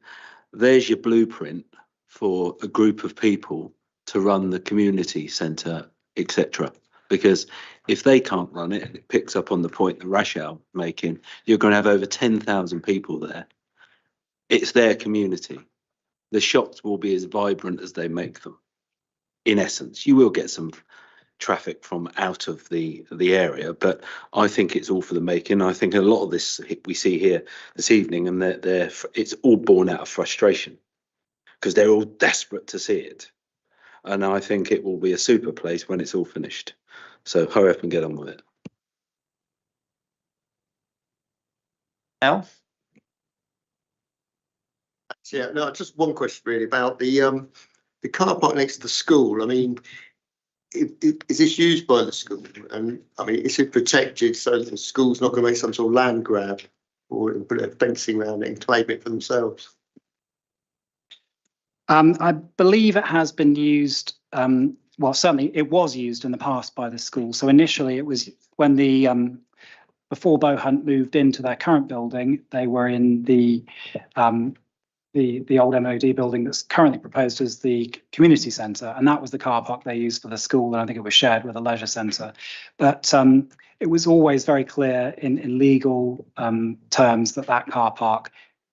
there's your blueprint for a group of people to run the community centre, etc. Because if they can't run it, and it picks up on the point that Rachel making, you're going to have over 10,000 people there. It's their community. The shops will be as vibrant as they make them. In essence, you will get some traffic from out of the area, but I think it's all for the making. I think a lot of this we see here this evening, and it's all born out of frustration because they're all desperate to see it. And I think it will be a super place when it's all finished. So hurry up and get on with it. Al? Yeah, no, just one question really about the car park next to the school. I mean, is this used by the school? And I mean, is it protected so that the school's not going to make some sort of land grab or put a fencing around it and claim it for themselves? I believe it has been used. Well, certainly it was used in the past by the school. So initially it was when before Bow Hunt moved into their current building, they were in the old MOD building that's currently proposed as the community centre, and that was the car park they used for the school, and I think it was shared with a leisure centre. But it was always very clear in legal terms that car park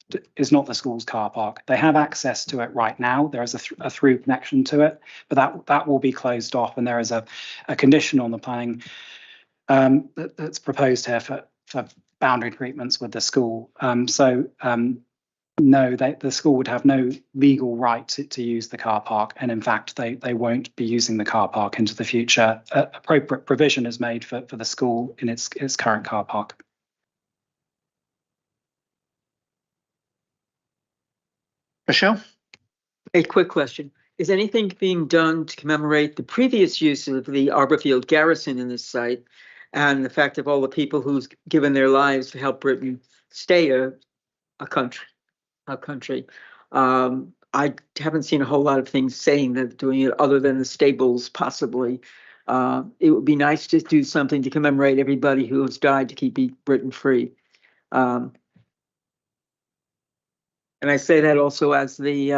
the school's car park. They have access to it right now. There is a through connection to it, but that will be closed off, and there is a condition on the planning that's proposed here for boundary treatments with the school. No, the school would have no legal right to use the car park, and in fact, they won't be using the car park into the future. Appropriate provision is made for the school in its current car park. Michelle? A quick question. Is anything being done to commemorate the previous use of the Arborfield garrison in this site and the fact of all the people who's given their lives to help Britain stay a country? I haven't seen a whole lot of things saying that doing it other than the stables possibly. It would be nice to do something to commemorate everybody who has died to keep Britain free. And I say that also as the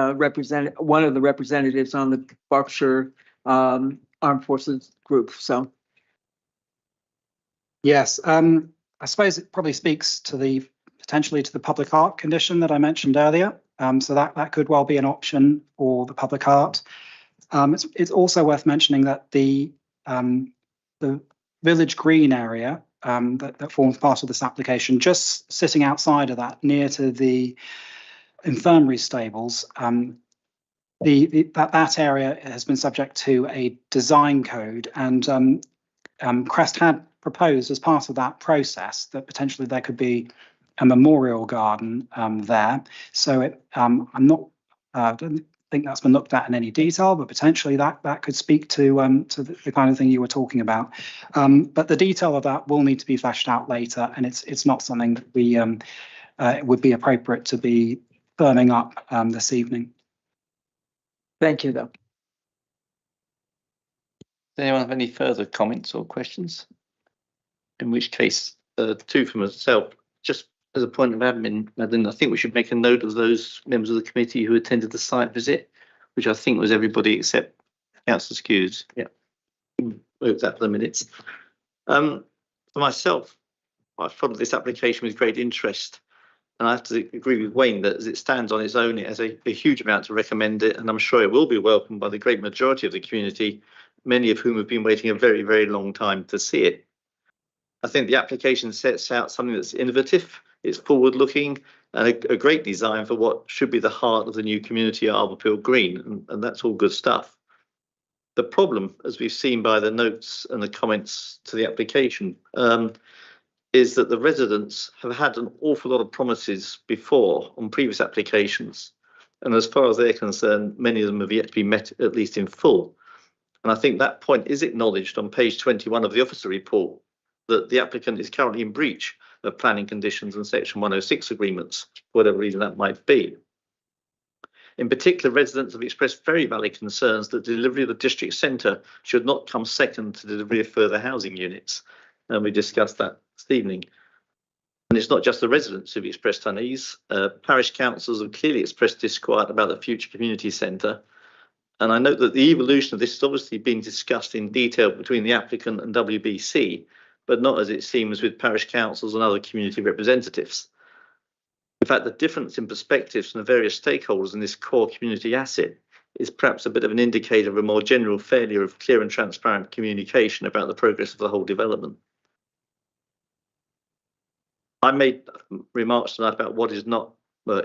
one of the representatives on the Berkshire Armed Forces group. So, yes, I suppose it probably speaks to potentially to the public art condition that I mentioned earlier. So that could well be an option for the public art. It's also worth mentioning that the village green area that forms part of this application, just sitting outside of that, near to the infirmary stables, that area has been subject to a design code, and Crest had proposed as part of that process that potentially there could be a memorial garden there. So I don't think that's been looked at in any detail, but potentially that could speak to the kind of thing you were talking about. But the detail of that will need to be fleshed out later, and it's not something that we it would be appropriate to be firming up this evening. Thank you, though. Does anyone have any further comments or questions? In which case, two from myself, just as a point of admin, Madeline, I think we should make a note of those members of the committee who attended the site visit, which I think was everybody except Councillor Skews. Yeah, move that for the minutes. For myself, I followed this application with great interest. And I have to agree with Wayne that as it stands on its own, it has a huge amount to recommend it, and I'm sure it will be welcomed by the great majority of the community, many of whom have been waiting a very, very long time to see it. I think the application sets out something that's innovative, it's forward-looking, and a great design for what should be the heart of the new community at Arborfield Green, and that's all good stuff. The problem, as we've seen by the notes and the comments to the application, is that the residents have had an awful lot of promises before on previous applications. And as far as they're concerned, many of them have yet to be met, at least in full. And I think that point is acknowledged on page 21 of the officer report, that the applicant is currently in breach of planning conditions and section 106 agreements, for whatever reason that might be. In particular, residents have expressed very valid concerns that delivery of the district centre should not come second to delivery of further housing units. And we discussed that this evening. And it's not just the residents who've expressed unease. Parish councils have clearly expressed disquiet about the future community centre. And I note that the evolution of this has obviously been discussed in detail between the applicant and WBC, but not as it seems with parish councils and other community representatives. In fact, the difference in perspectives from the various stakeholders in this core community asset is perhaps a bit of an indicator of a more general failure of clear and transparent communication about the progress of the whole development. I made remarks tonight about what is not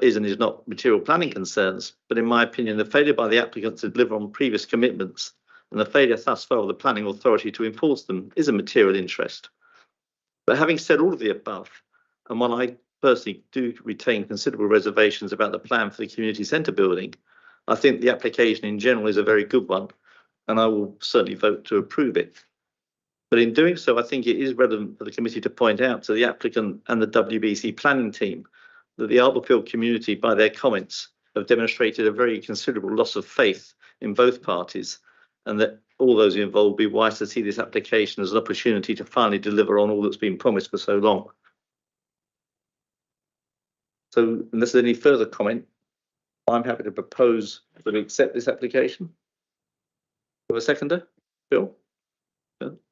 is and is not material planning concerns, but in my opinion, the failure by the applicant to deliver on previous commitments and the failure thus far of the planning authority to enforce them is a material interest. But having said all of the above, and while I personally do retain considerable reservations about the plan for the community centre building, I think the application in general is a very good one, and I will certainly vote to approve it. But in doing so, I think it is relevant for the committee to point out to the applicant and the WBC planning team that the Arborfield community, by their comments, have demonstrated a very considerable loss of faith in both parties, and that all those involved will be wise to see this application as an opportunity to finally deliver on all that's been promised for so long. So unless there's any further comment, I'm happy to propose that we accept this application. Have a seconder? Bill?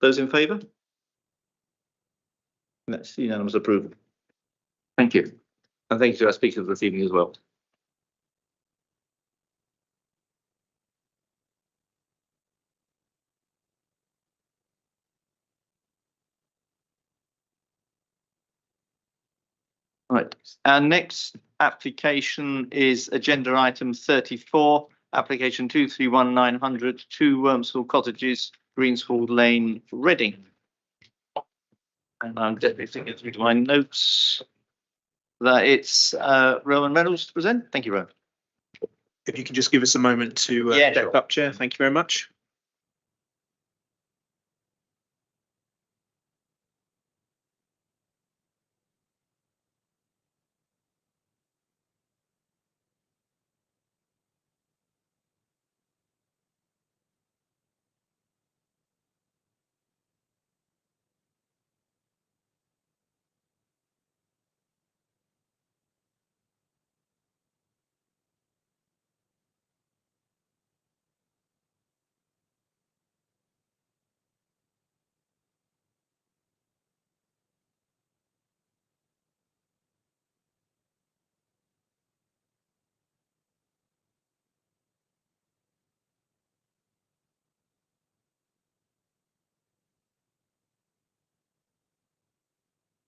Those in favour? That's unanimous approval. Thank you. And thank you to our speakers this evening as well. Right, our next application is agenda item 34, application 231900, 2 Wormsall Cottages, Greensford Lane, Reading. And I'm definitely thinking through my notes that it's Rowan Reynolds to present. Thank you, Rowan. If you can just give us a moment to step up, Chair. Thank you very much.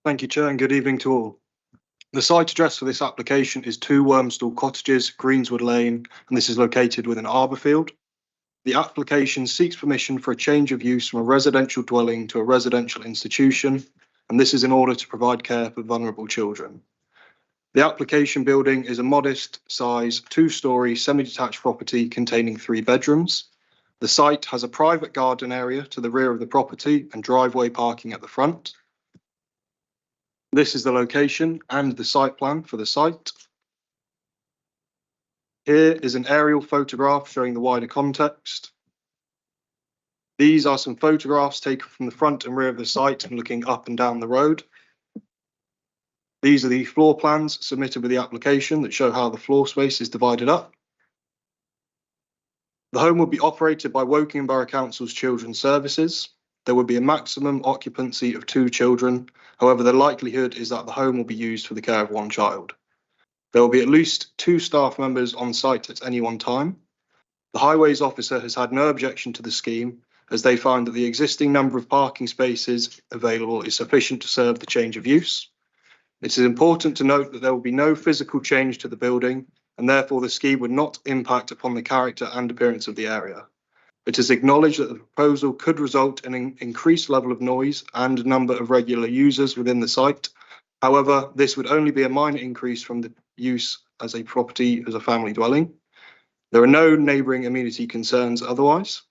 Thank you, Chair, and good evening to all. The site address for this application is 2 Wormsall Cottages, Greenswood Lane, and this is located within Arborfield. The application seeks permission for a change of use from a residential dwelling to a residential institution, and this is in order to provide care for vulnerable children. The application building is a modest size 2-storey semi-detached property containing 3 bedrooms. The site has a private garden area to the rear of the property and driveway parking at the front. This is the location and the site plan for the site. Here is an aerial photograph showing the wider context. These are some photographs taken from the front and rear of the site and looking up and down the road. These are the floor plans submitted with the application that show how the floor space is divided up. The home will be operated by Woking Borough Council's Children's Services. There will be a maximum occupancy of 2 children. However, the likelihood is that the home will be used for the care of 1 child. There will be at least 2 staff members on site at any one time. The Highways Officer has had no objection to the scheme, as they find that the existing number of parking spaces available is sufficient to serve the change of use. It is important to note that there will be no physical change to the building, and therefore the scheme would not impact upon the character and appearance of the area. It is acknowledged that the proposal could result in an increased level of noise and number of regular users within the site. However, this would only be a minor increase from the use as a property as a family dwelling. There are no neighbouring amenity concerns otherwise.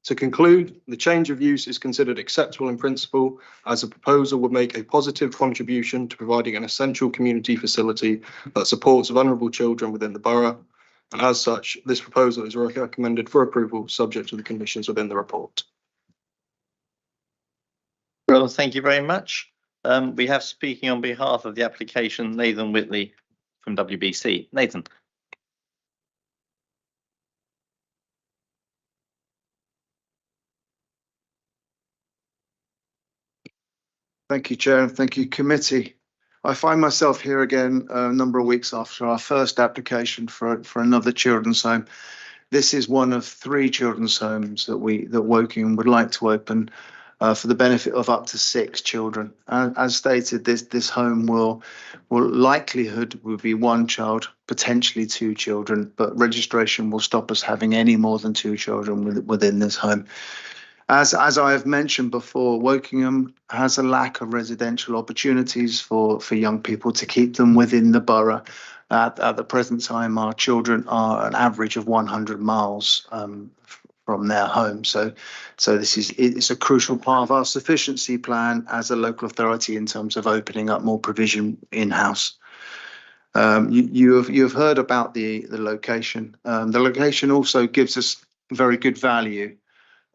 To conclude, the change of use is considered acceptable in principle, as the proposal would make a positive contribution to providing an essential community facility that supports vulnerable children within the borough. And as such, this proposal is recommended for approval, subject to the conditions within the report. Well, thank you very much. We have speaking on behalf of the application, Nathan Whitley from WBC. Nathan. Thank you, Chair, and thank you, committee. I find myself here again a number of weeks after our first application for another children's home. This is one of 3 children's homes that Woking would like to open for the benefit of up to 6 children. As stated, this home will likelihood will be 1 child, potentially 2 children, but registration will stop us having any more than 2 children within this home. As I have mentioned before, Wokingham has a lack of residential opportunities for young people to keep them within the borough. At the present time, our children are an average of 100 miles from their home. So it's a crucial part of our sufficiency plan as a local authority in terms of opening up more provision in-house. You have heard about the location. The location also gives us very good value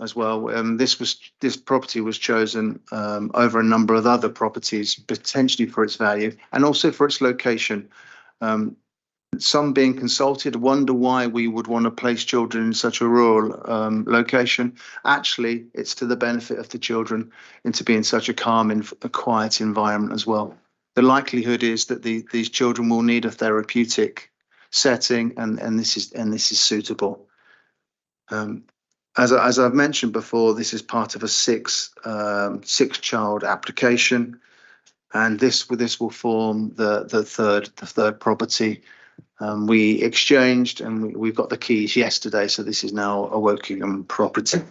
as well. This property was chosen over a number of other properties, potentially for its value and also for its location. Some being consulted wonder why we would want to place children in such a rural location. Actually, it's to the benefit of the children and to be in such a calm and a quiet environment as well. the likelihood is that these children will need a therapeutic setting, and this is suitable. As I've mentioned before, this is part of a six child application, and this will form the third property. We exchanged and we've got the keys yesterday, so this is now a Wokingham property.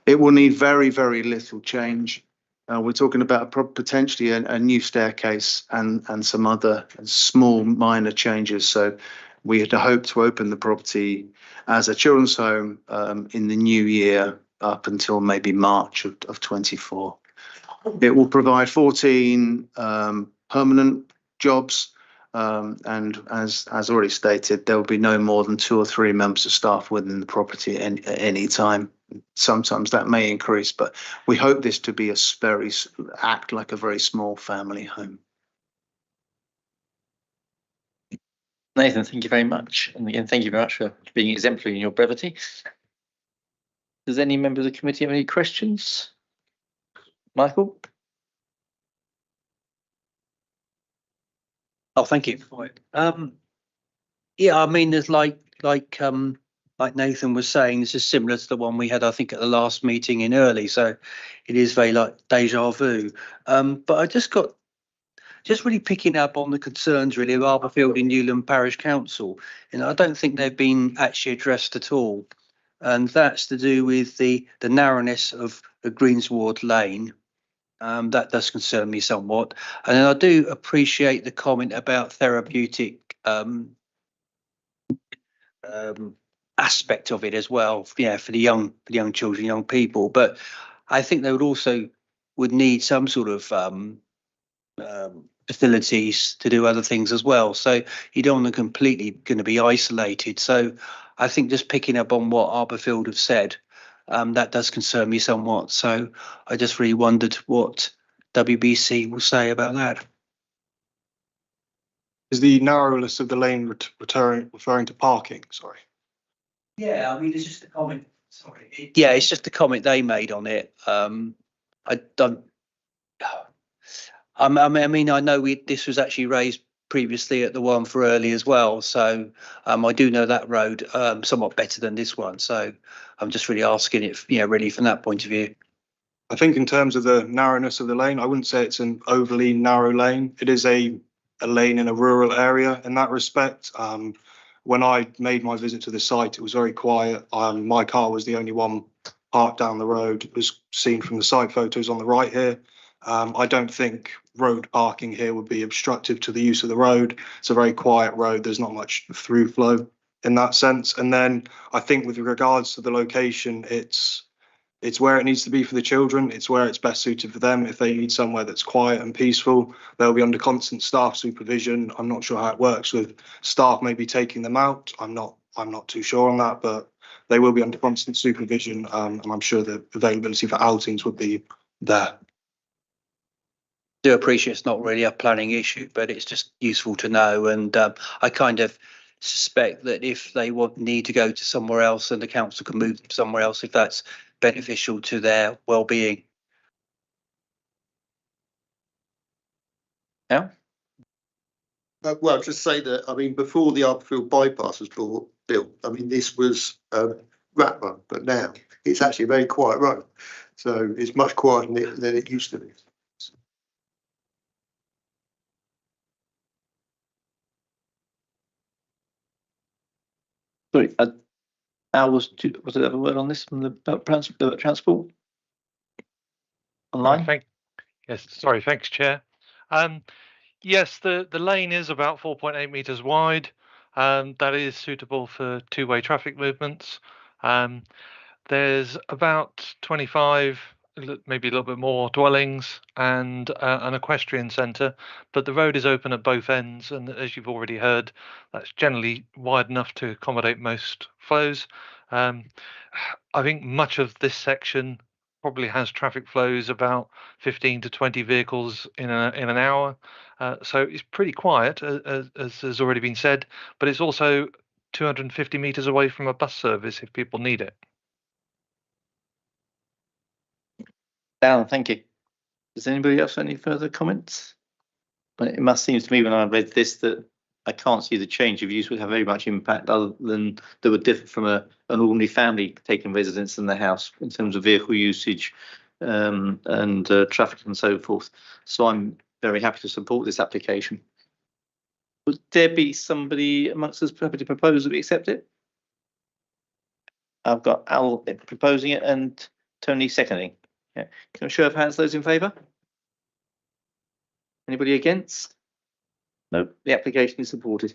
It will need very, very little change. We're talking about potentially a new staircase and some other small minor changes. So we had hoped to open the property as a children's home in the new year up until maybe March of 24. It will provide 14 permanent jobs. And as already stated, there will be no more than 2 or 3 members of staff within the property at any time. Sometimes that may increase, but we hope this to be act like a very small family home. Nathan, thank you very much. And again, thank you very much for being exemplary in your brevity. Does any member of the committee have any questions? Michael? Oh, thank you. Yeah, I mean, there's like Nathan was saying, this is similar to the one we had, I think, at the last meeting in Early. So it is very like deja vu. But I just really picking up on the concerns really of Arborfield and Newland Parish Council. And I don't think they've been actually addressed at all. And that's to do with the narrowness of the Greensward Lane. That does concern me somewhat. And then I do appreciate the comment about therapeutic aspect of it as well, yeah, for the young children, young people. But I think they would need some sort of facilities to do other things as well. So you don't want them completely going to be isolated. So I think just picking up on what Arborfield have said, that does concern me somewhat. So I just really wondered what WBC will say about that. Is the narrowness of the lane referring to parking? Sorry. Yeah, I mean, it's just a comment. Sorry. Yeah, it's just a comment they made on it. I don't. I mean, I know this was actually raised previously at the one for Early as well. So I do know that road somewhat better than this one. So I'm just really asking it, really from that point of view. I think in terms of the narrowness of the lane, I wouldn't say it's an overly narrow lane. It is a lane in a rural area in that respect. When I made my visit to the site, it was very quiet. My car was the only one parked down the road. It was seen from the site photos on the right here. I don't think road parking here would be obstructive to the use of the road. It's a very quiet road. There's not much through flow in that sense. And then I think with regards to the location, it's where it needs to be for the children. It's where it's best suited for them. If they need somewhere that's quiet and peaceful, they'll be under constant staff supervision. I'm not sure how it works with staff maybe taking them out. I'm not too sure on that, but they will be under constant supervision. And I'm sure the availability for outings would be there. Do appreciate it's not really a planning issue, but it's just useful to know. And I kind of suspect that if they need to go to somewhere else, and the council can move them somewhere else if that's beneficial to their well-being. Yeah. Well, just say that, I mean, before the Arborfield bypass was built, I mean, this was rat run, but now it's actually a very quiet road. So it's much quieter than it used to be. Sorry, Al, was there a word on this from the transport? Online? Yes, sorry, thanks, Chair. Yes, the lane is about 4.8 metres wide. That is suitable for two-way traffic movements. There's about 25, maybe a little bit more dwellings and an equestrian centre, but the road is open at both ends, and as you've already heard, that's generally wide enough to accommodate most flows. I think much of this section probably has traffic flows about 15 to 20 vehicles in an hour, so it's pretty quiet, as has already been said, but it's also 250 metres away from a bus service if people need it. Alan, thank you. Does anybody else have any further comments? But it must seem to me when I read this that I can't see the change of use would have very much impact other than that would differ from an ordinary family taking residence in the house in terms of vehicle usage and traffic and so forth. So I'm very happy to support this application. Would there be somebody amongst us happy to propose that we accept it? I've got Al proposing it and Tony seconding. Yeah. Can I show of hands those in favour? Anybody against? No, the application is supported.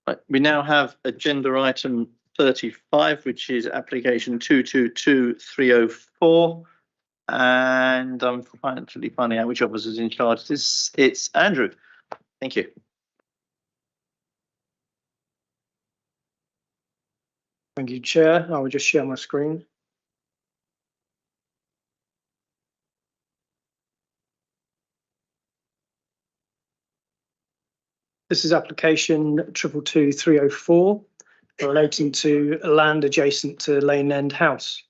Right, we now have agenda item 35, which is application 222304. And I'm finally finding out which officer is in charge of this. It's Andrew. Thank you. Thank you, Chair. I will just share my screen. This is application 222304 relating to land adjacent to Lane End House.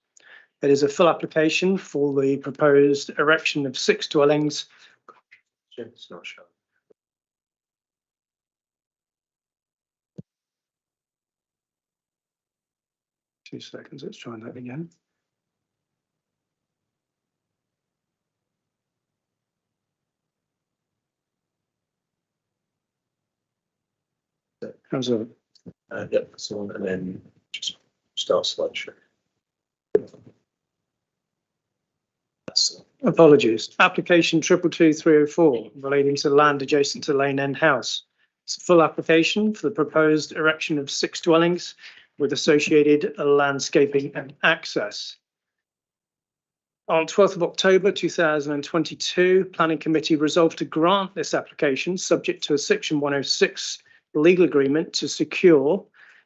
It is a full application for the proposed erection of 6 dwellings. It's not shown. Two seconds, let's try that again. How's it? Yep, that's the one, and then just start slideshow. Apologies. Application 222304 relating to land adjacent to Lane End House. It's a full application for the proposed erection of 6 dwellings with associated landscaping and access. On 12th of October 2022, Planning Committee resolved to grant this application subject to a Section 106 legal agreement to secure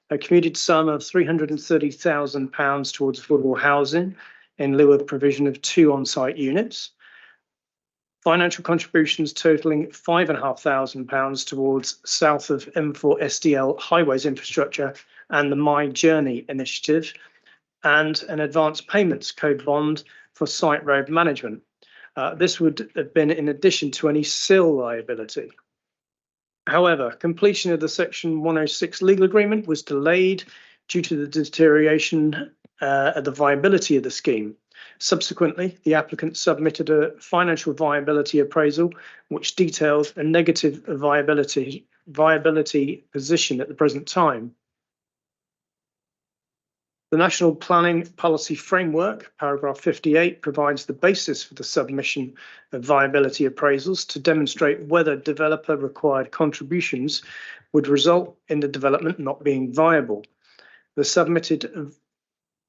a committed sum of £330,000 towards affordable housing in lieu of provision of 2 on-site units. Financial contributions totaling £5,500 towards south of M4 SDL highways infrastructure and the My Journey initiative, and an advance payments code bond for site road management. This would have been in addition to any SIL liability. However, completion of the Section 106 legal agreement was delayed due to the deterioration of the viability of the scheme. Subsequently, the applicant submitted a financial viability appraisal, which details a negative viability position at the present time. The National Planning Policy Framework, paragraph 58, provides the basis for the submission of viability appraisals to demonstrate whether developer required contributions would result in the development not being viable. The submitted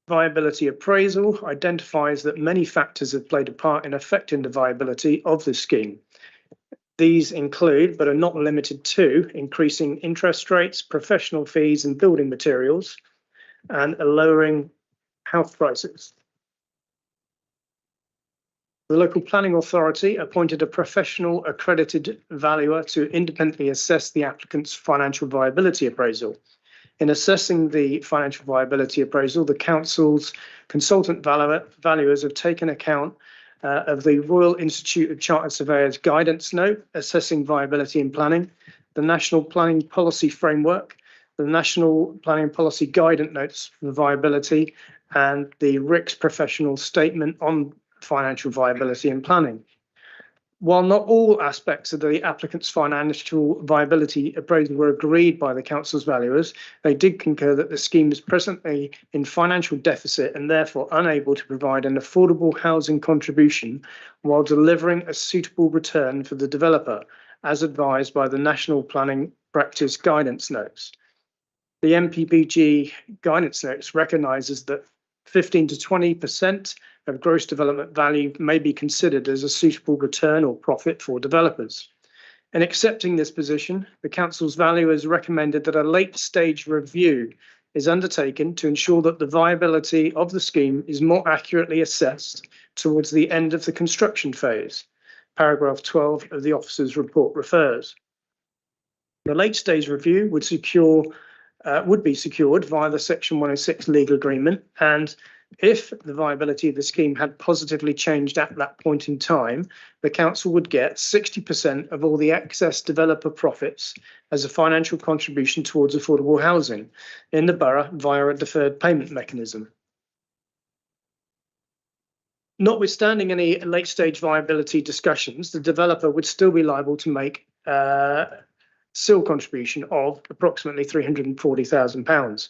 viability appraisal identifies that many factors have played a part in affecting the viability of the scheme. These include, but are not limited to, increasing interest rates, professional fees and building materials, and a lowering house prices. The local planning authority appointed a professional accredited valuer to independently assess the applicant's financial viability appraisal. In assessing the financial viability appraisal, the council's consultant valuers have taken account of the Royal Institute of Chartered Surveyors guidance note assessing viability in planning, the National Planning Policy Framework, the National Planning Policy Guidance Notes for Viability, and the RICS Professional Statement on Financial Viability in Planning. While not all aspects of the applicant's financial viability appraisal were agreed by the council's valuers, they did concur that the scheme is presently in financial deficit and therefore unable to provide an affordable housing contribution while delivering a suitable return for the developer, as advised by the National Planning Practice Guidance Notes. The NPPG guidance notes recognises that 15 to 20% of gross development value may be considered as a suitable return or profit for developers. In accepting this position, the council's valuer has recommended that a late stage review is undertaken to ensure that the viability of the scheme is more accurately assessed towards the end of the construction phase. Paragraph 12 of the officer's report refers. The late stage review would be secured via the Section 106 legal agreement, and if the viability of the scheme had positively changed at that point in time, the council would get 60% of all the excess developer profits as a financial contribution towards affordable housing in the borough via a deferred payment mechanism. Notwithstanding any late stage viability discussions, the developer would still be liable to make SIL contribution of approximately £340,000.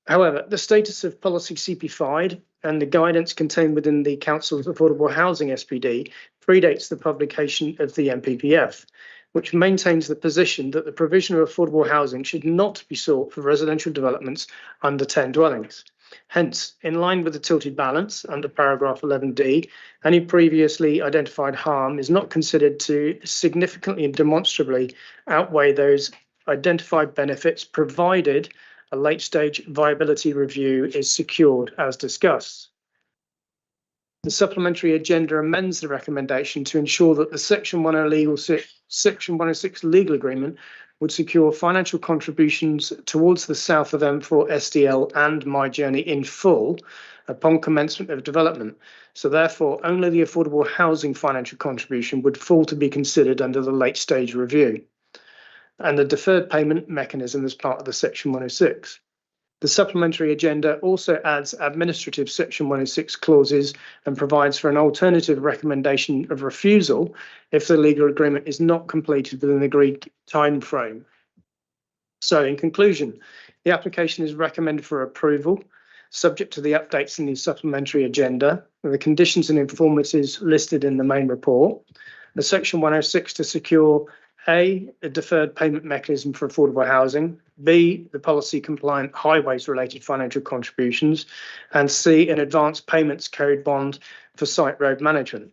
However, the status of policy CP5 and the guidance contained within the Council's Affordable Housing SPD predates the publication of the MPPF, which maintains the position that the provision of affordable housing should not be sought for residential developments under 10 dwellings. Hence, in line with the tilted balance under paragraph 11D, any previously identified harm is not considered to significantly and demonstrably outweigh those identified benefits, provided a late stage viability review is secured as discussed. The supplementary agenda amends the recommendation to ensure that the Section 106 legal agreement would secure financial contributions towards the south of M4 SDL and My Journey in full upon commencement of development. So therefore, only the affordable housing financial contribution would fall to be considered under the late stage review, and the deferred payment mechanism as part of the Section 106. The supplementary agenda also adds administrative Section 106 clauses and provides for an alternative recommendation of refusal if the legal agreement is not completed within the agreed time frame. So in conclusion, the application is recommended for approval, subject to the updates in the supplementary agenda, and the conditions and informatives listed in the main report. The Section 106 to secure A, a deferred payment mechanism for affordable housing, B, the policy compliant highways related financial contributions, and C, an advance payments code bond for site road management,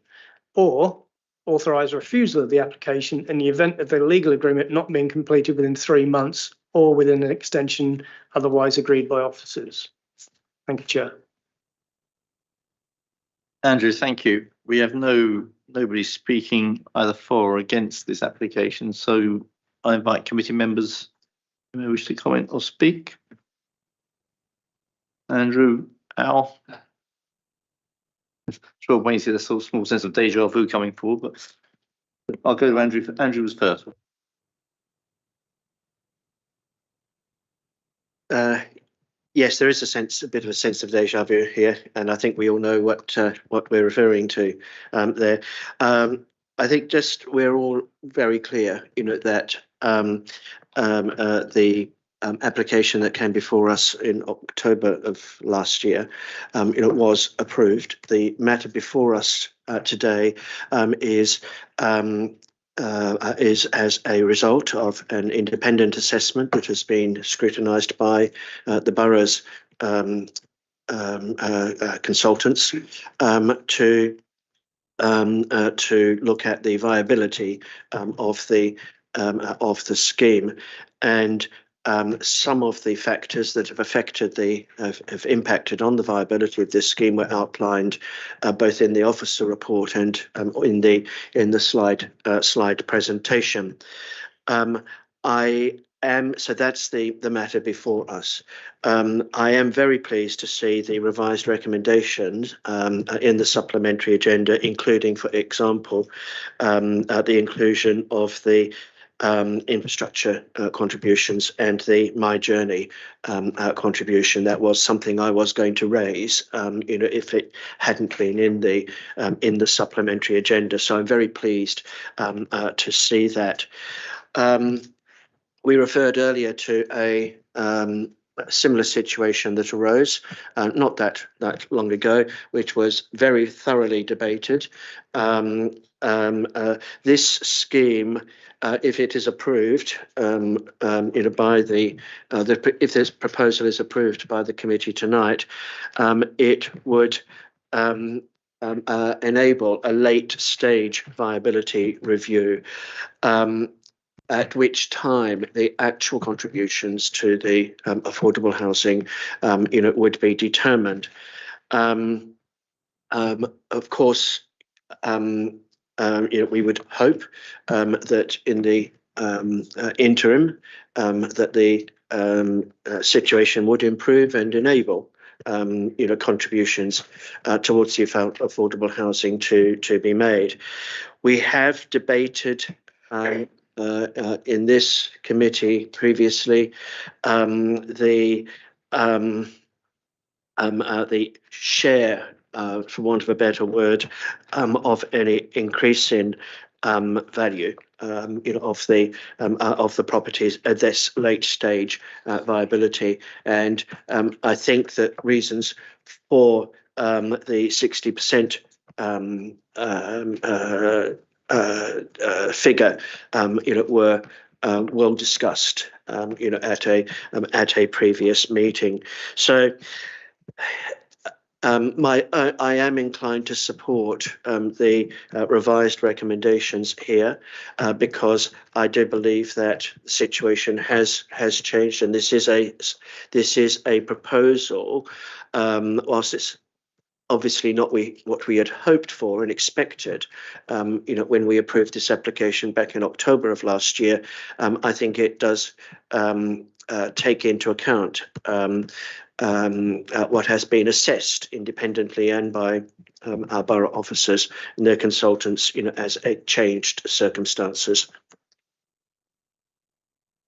or authorise refusal of the application in the event of the legal agreement not being completed within 3 months or within an extension otherwise agreed by officers. Thank you, Chair. Andrew, thank you. We have nobody speaking either for or against this application, so I invite committee members who may wish to comment or speak. Andrew, Al. Sure, when you see this sort of small sense of deja vu coming forward, but I'll go to Andrew. Andrew was first. Yes, there is a bit of a sense of deja vu here, and I think we all know what we're referring to there. I think just we're all very clear, that the application that came before us in October of last year, was approved. The matter before us today is as a result of an independent assessment that has been scrutinised by the borough's consultants to look at the viability of the scheme, and some of the factors that have impacted on the viability of this scheme were outlined both in the officer report and in the slide presentation. So that's the matter before us. I am very pleased to see the revised recommendations in the supplementary agenda, including, for example, the inclusion of the infrastructure contributions and the My Journey contribution. That was something I was going to raise, if it hadn't been in the supplementary agenda. So I'm very pleased to see that. We referred earlier to a similar situation that arose not that long ago, which was very thoroughly debated. This scheme, if it is approved, by if this proposal is approved by the committee tonight, it would enable a late stage viability review, at which time the actual contributions to the affordable housing, would be determined. Of course, we would hope that in the interim, that the situation would improve and enable contributions towards the affordable housing to be made. We have debated in this committee previously the share, for want of a better word, of any increase in value of the properties at this late stage viability, and I think that reasons for the 60% figure were well discussed at a previous meeting. So I am inclined to support the revised recommendations here because I do believe that the situation has changed, and this is a proposal. Whilst it's obviously not what we had hoped for and expected, when we approved this application back in October of last year, I think it does take into account what has been assessed independently and by our borough officers and their consultants, as changed circumstances.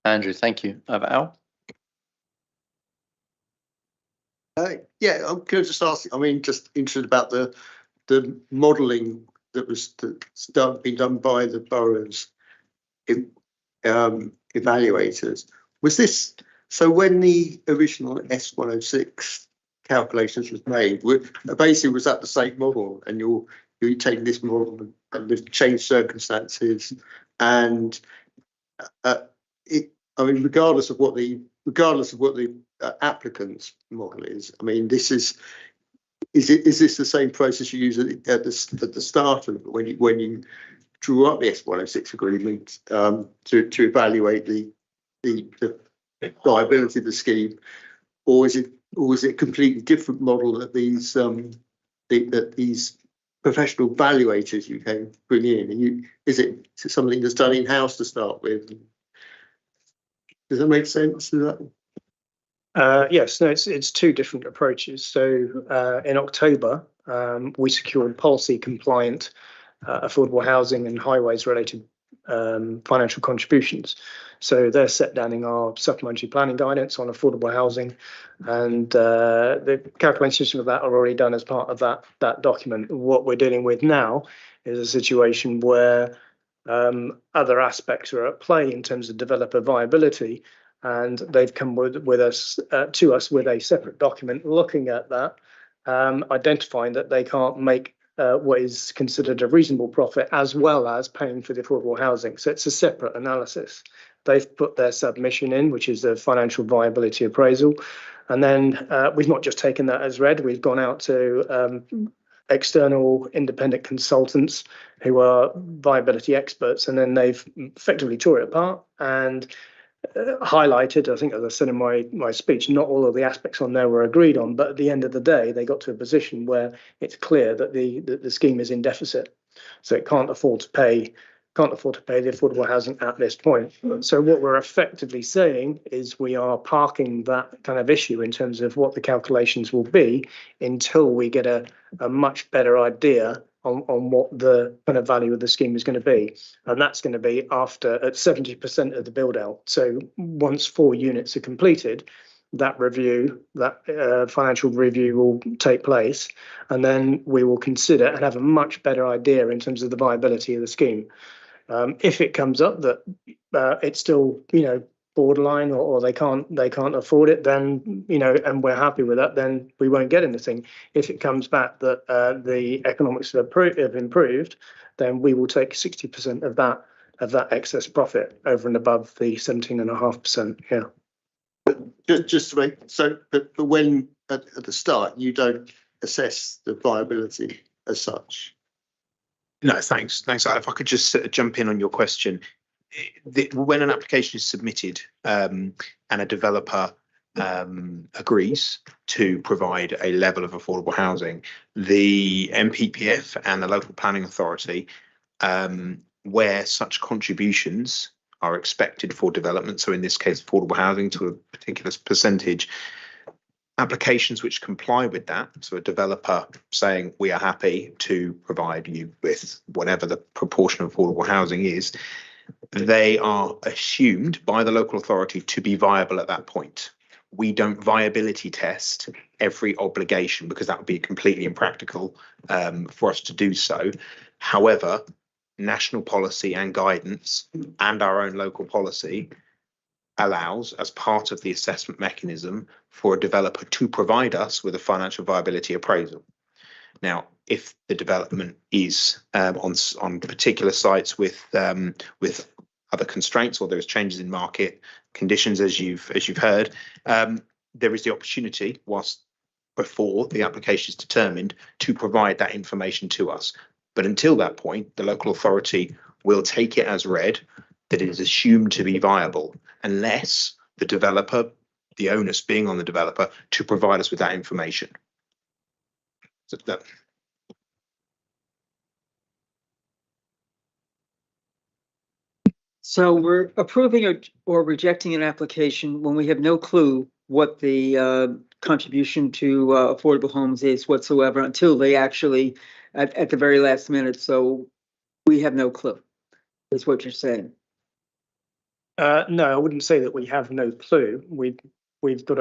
Andrew, thank you. Al? Yeah, I'm going to just ask. I mean, just interested about the modelling that's been done by the boroughs evaluators. Was this so when the original S106 calculations was made? Basically, was that the same model? And you're taking this model and the changed circumstances, and I mean, regardless of what the applicant's model is. I mean, is this the same process you use at the start of when you drew up the S106 agreement to evaluate the viability of the scheme, or is it a completely different model that these professional evaluators you can bring in? And is it something that's done in-house to start with? Does that make sense? Yes, no, it's two different approaches. So in October, we secured policy compliant affordable housing and highways related financial contributions. So they're set down in our supplementary planning guidance on affordable housing, and the calculations of that are already done as part of that document. What we're dealing with now is a situation where other aspects are at play in terms of developer viability, and they've come with us to us with a separate document looking at that, identifying that they can't make what is considered a reasonable profit as well as paying for the affordable housing. So it's a separate analysis. They've put their submission in, which is a financial viability appraisal, and then we've not just taken that as read. We've gone out to external independent consultants who are viability experts, and then they've effectively tore it apart and highlighted, I think, as I said in my speech, not all of the aspects on there were agreed on, but at the end of the day, they got to a position where it's clear that the scheme is in deficit, so it can't afford to pay the affordable housing at this point. So what we're effectively saying is we are parking that kind of issue in terms of what the calculations will be until we get a much better idea on what the kind of value of the scheme is going to be. And that's going to be after at 70% of the build out. So once 4 units are completed, that financial review will take place, and then we will consider and have a much better idea in terms of the viability of the scheme. If it comes up that it's still, borderline or they can't afford it, then, and we're happy with that, then we won't get anything. If it comes back that the economics have improved, then we will take 60% of that excess profit over and above the 17.5%. Yeah. Just to make but when at the start you don't assess the viability as such? No, thanks. Thanks. If I could just jump in on your question. When an application is submitted and a developer agrees to provide a level of affordable housing, the MPPF and the local planning authority, where such contributions are expected for development, so in this case affordable housing to a particular percentage, applications which comply with that, so a developer saying we are happy to provide you with whatever the proportion of affordable housing is, they are assumed by the local authority to be viable at that point. We don't viability test every obligation because that would be completely impractical for us to do so. However, national policy and guidance and our own local policy allows, as part of the assessment mechanism, for a developer to provide us with a financial viability appraisal. Now, if the development is on particular sites with other constraints, or there's changes in market conditions, as you've heard, there is the opportunity, whilst before the application is determined, to provide that information to us. But until that point, the local authority will take it as read that it is assumed to be viable, unless the developer, the onus being on the developer, to provide us with that information. So that. So we're approving or rejecting an application when we have no clue what the contribution to affordable homes is whatsoever until they actually at the very last minute. So we have no clue, is what you're saying. No, I wouldn't say that we have no clue. We've got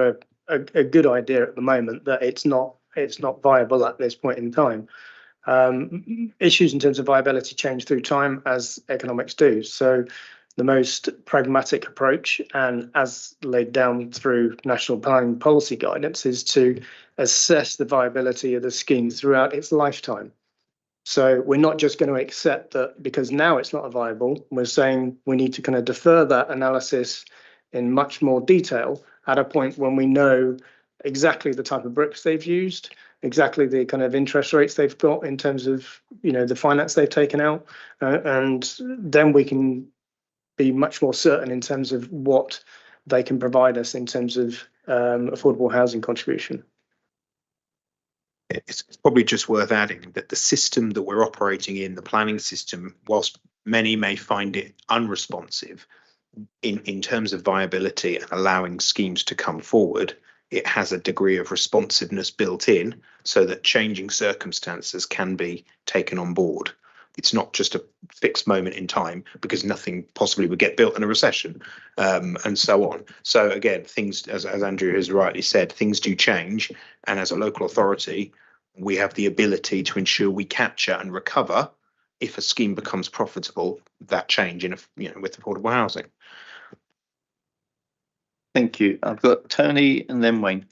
a good idea at the moment that it's not viable at this point in time. Issues in terms of viability change through time, as economics do. So the most pragmatic approach, and as laid down through national planning policy guidance, is to assess the viability of the scheme throughout its lifetime. So we're not just going to accept that because now it's not viable. We're saying we need to kind of defer that analysis in much more detail at a point when we know exactly the type of bricks they've used, exactly the kind of interest rates they've got in terms of, you know, the finance they've taken out, and then we can be much more certain in terms of what they can provide us in terms of affordable housing contribution. It's probably just worth adding that the system that we're operating in, the planning system, whilst many may find it unresponsive in terms of viability and allowing schemes to come forward, it has a degree of responsiveness built in so that changing circumstances can be taken on board. It's not just a fixed moment in time because nothing possibly would get built in a recession, and so on. So again, things, as Andrew has rightly said, things do change. And as a local authority, we have the ability to ensure we capture and recover, if a scheme becomes profitable, that change in, with affordable housing. Thank you. I've got Tony and then Wayne.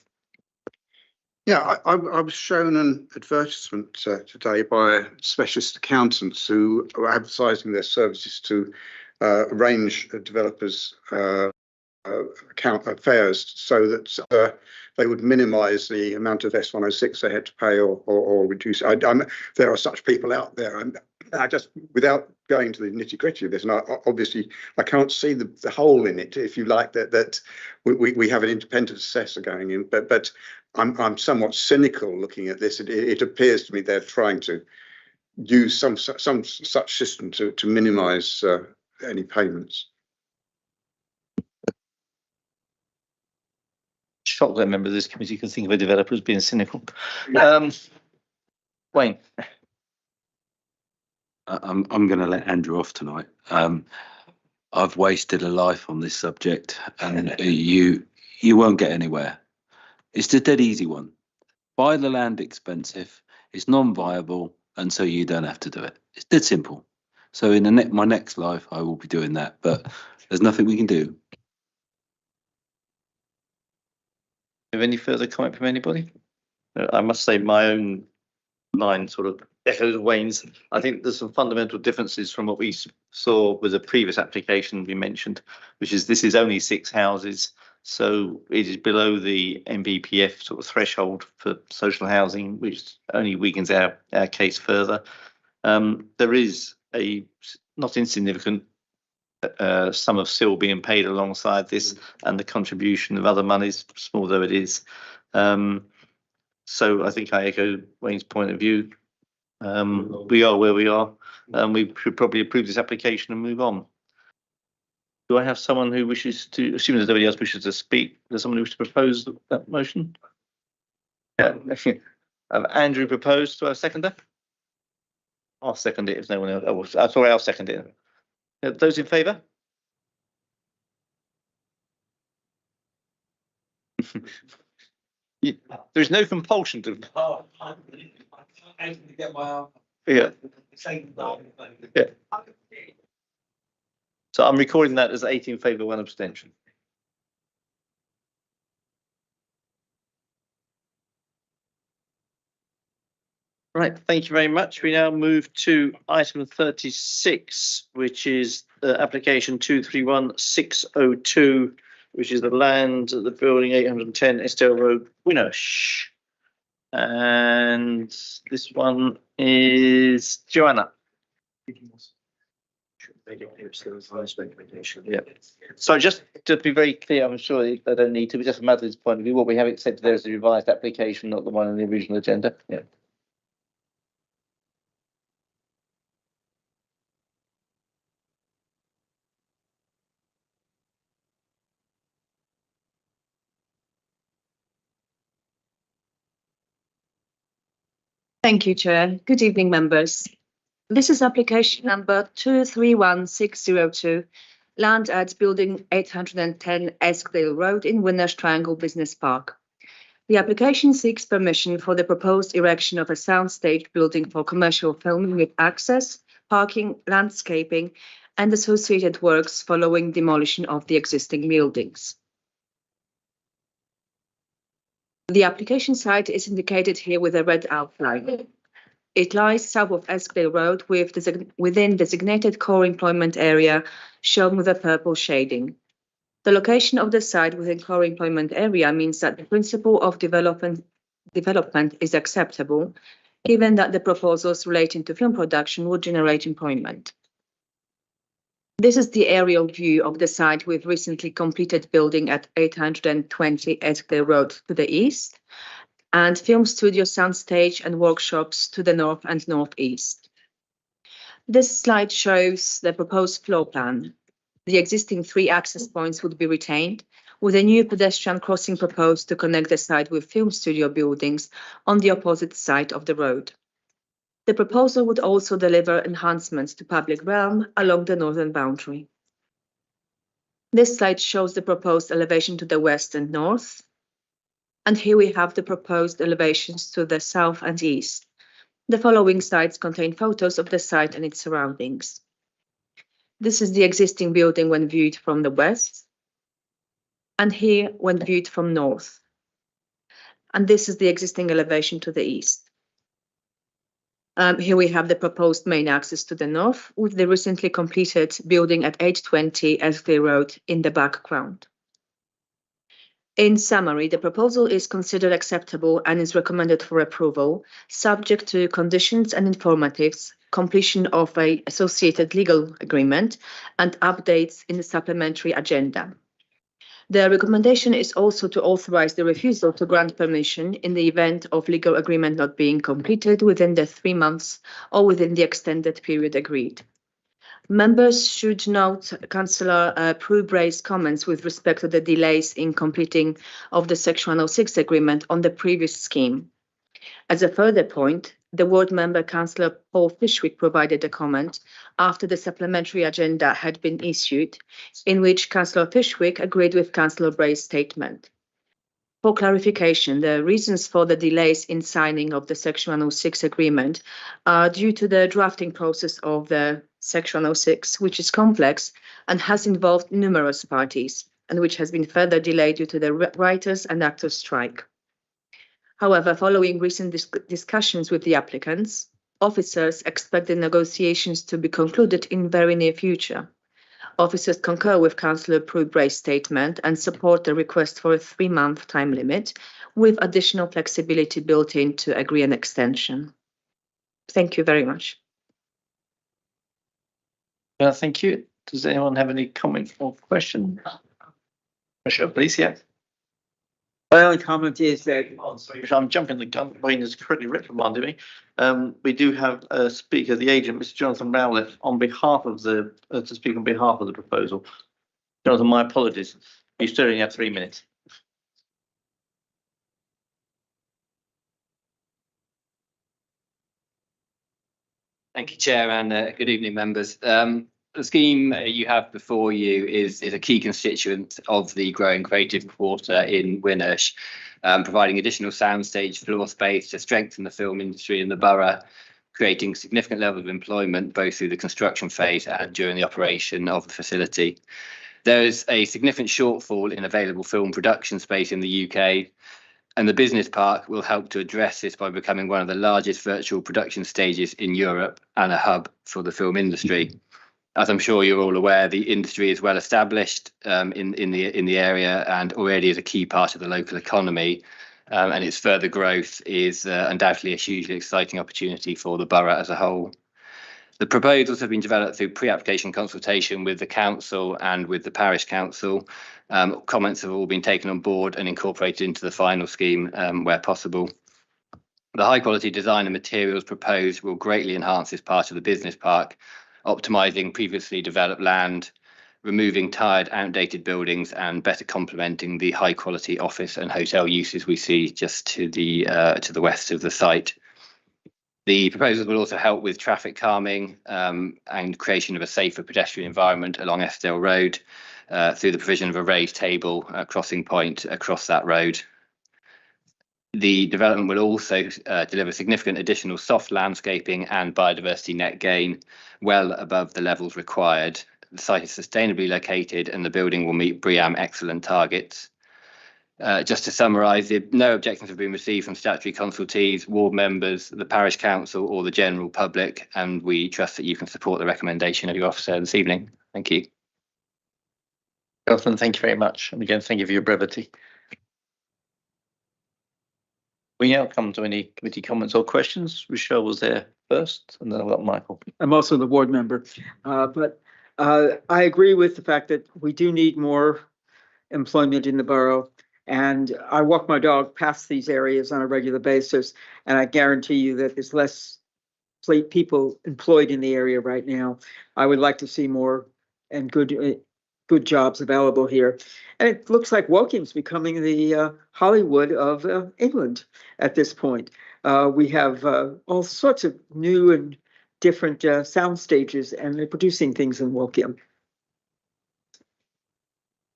Yeah, I was shown an advertisement today by specialist accountants who are advertising their services to a range of developers' account affairs so that they would minimise the amount of S106 they had to pay or reduce. There are such people out there, and I just, without going to the nitty gritty of this, and obviously I can't see the hole in it, if you like, that we have an independent assessor going in, but I'm somewhat cynical looking at this. It appears to me they're trying to use some such system to minimise any payments. Shocked that members of this committee can think of a developer as being cynical. Wayne. I'm going to let Andrew off tonight. I've wasted a life on this subject, and you won't get anywhere. It's the dead easy one. Buy the land expensive. It's non-viable, and so you don't have to do it. It's dead simple. So in my next life, I will be doing that, but there's nothing we can do. Have any further comment from anybody? I must say my own line sort of echoes Wayne's. I think there's some fundamental differences from what we saw with a previous application we mentioned, which is this is only 6 houses. So it is below the MBPF sort of threshold for social housing, which only weakens our case further. There is a not insignificant sum of SIL being paid alongside this, and the contribution of other monies, small though it is. So I think I echo Wayne's point of view. We are where we are, and we should probably approve this application and move on. Do I have someone who wishes to, assuming there's nobody else wishes to speak, there's someone who wishes to propose that motion? Yeah, Andrew proposed. Do I have a seconder? I'll second it if no one else. Oh, sorry, I'll second it. Those in favour? There is no compulsion to. Yeah. Yeah. So I'm recording that as 8 in favour, 1 abstention. Right, thank you very much. We now move to item 36, which is application 231602, which is the land at the building 810 Estelle Road, Winnersh. And this one is Joanna. Yeah. So just to be very clear, I'm sure I don't need to, but just from Madeline's point of view, what we have accepted there is the revised application, not the one on the original agenda. Yeah. Thank you, Chair. Good evening, members. This is application number 231602, land at building 810 Eskdale Road in Winnersh Triangle Business Park. The application seeks permission for the proposed erection of a soundstage building for commercial filming with access, parking, landscaping, and associated works following demolition of the existing buildings. The application site is indicated here with a red outline. It lies south of Eskdale Road within designated core employment area shown with a purple shading. The location of the site within core employment area means that the principle of development is acceptable, given that the proposals relating to film production would generate employment. This is the aerial view of the site with recently completed building at 820 Eskdale Road to the east, and film studio, soundstage and workshops to the north and northeast. This slide shows the proposed floor plan. The existing 3 access points would be retained, with a new pedestrian crossing proposed to connect the site with film studio buildings on the opposite side of the road. The proposal would also deliver enhancements to public realm along the northern boundary. This slide shows the proposed elevation to the west and north. And here we have the proposed elevations to the south and east. The following slides contain photos of the site and its surroundings. This is the existing building when viewed from the west, and here when viewed from north. And this is the existing elevation to the east. Here we have the proposed main access to the north, with the recently completed building at 820 Eskdale Road in the background. In summary, the proposal is considered acceptable and is recommended for approval, subject to conditions and informatives, completion of an associated legal agreement, and updates in the supplementary agenda. The recommendation is also to authorize the refusal to grant permission in the event of legal agreement not being completed within the 3 months or within the extended period agreed. Members should note Councillor Prue Bray's comments with respect to the delays in completing of the Section 106 agreement on the previous scheme. As a further point, the ward member Councillor Paul Fishwick provided a comment after the supplementary agenda had been issued, in which Councillor Fishwick agreed with Councillor Bray's statement. For clarification, the reasons for the delays in signing of the Section 106 agreement are due to the drafting process of the Section 106, which is complex and has involved numerous parties, and which has been further delayed due to the writers' and actors' strike. However, following recent discussions with the applicants, officers expect the negotiations to be concluded in very near future. Officers concur with Councillor Pruitt-Bray's statement and support the request for a 3-month time limit with additional flexibility built in to agree an extension. Thank you very much. Thank you. Does anyone have any comment or question? Sure, please, yeah. My only comment is that I'm jumping the gun. Wayne has correctly reprimanded me. We do have a speaker, the agent, Mr. Jonathan Rowlett, on behalf of the to speak on behalf of the proposal. Jonathan, my apologies. You still only have 3 minutes. Thank you, Chair, and good evening, members. The scheme you have before you is a key constituent of the growing creative quarter in Winnersh, providing additional soundstage floor space to strengthen the film industry in the borough, creating significant level of employment both through the construction phase and during the operation of the facility. There is a significant shortfall in available film production space in the UK, and the business park will help to address this by becoming one of the largest virtual production stages in Europe and a hub for the film industry. As I'm sure you're all aware, the industry is well established in the area and already is a key part of the local economy. And its further growth is undoubtedly a hugely exciting opportunity for the borough as a whole. The proposals have been developed through pre-application consultation with the council and with the parish council. Comments have all been taken on board and incorporated into the final scheme where possible. The high quality design and materials proposed will greatly enhance this part of the business park, optimising previously developed land, removing tired, outdated buildings and better complementing the high quality office and hotel uses we see just to the west of the site. The proposals will also help with traffic calming and creation of a safer pedestrian environment along Eskdale Road through the provision of a raised table crossing point across that road. The development will also deliver significant additional soft landscaping and biodiversity net gain well above the levels required. The site is sustainably located and the building will meet BREEAM excellent targets. Just to summarise, no objections have been received from statutory consultees, ward members, the parish council or the general public, and we trust that you can support the recommendation of your officer this evening. Thank you. Jonathan, thank you very much. And again, thank you for your brevity. We now come to any committee comments or questions. Rochelle was there first, and then I've got Michael. I'm also the ward member, but I agree with the fact that we do need more employment in the borough. And I walk my dog past these areas on a regular basis, and I guarantee you that there's less people employed in the area right now. I would like to see more and good jobs available here. And it looks like Woking's becoming the Hollywood of England at this point. We have all sorts of new and different sound stages, and they're producing things in Woking.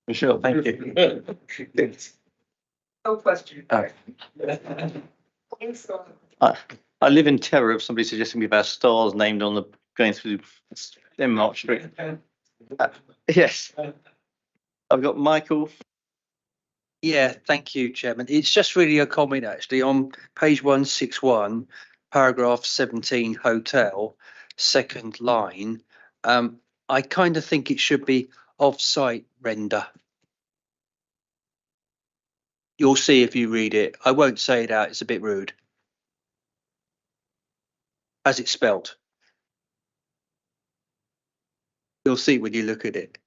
Michelle, thank you. No question. I live in terror of somebody suggesting about stars named on the going through Denmark Street. Yes. I've got Michael. Yeah, thank you, Chairman. It's just really a comment actually on page 161, paragraph 17, hotel, second line. I kind of think it should be off-site render. You'll see if you read it. I won't say it out, it's a bit rude. As it's spelt. You'll see when you look at it.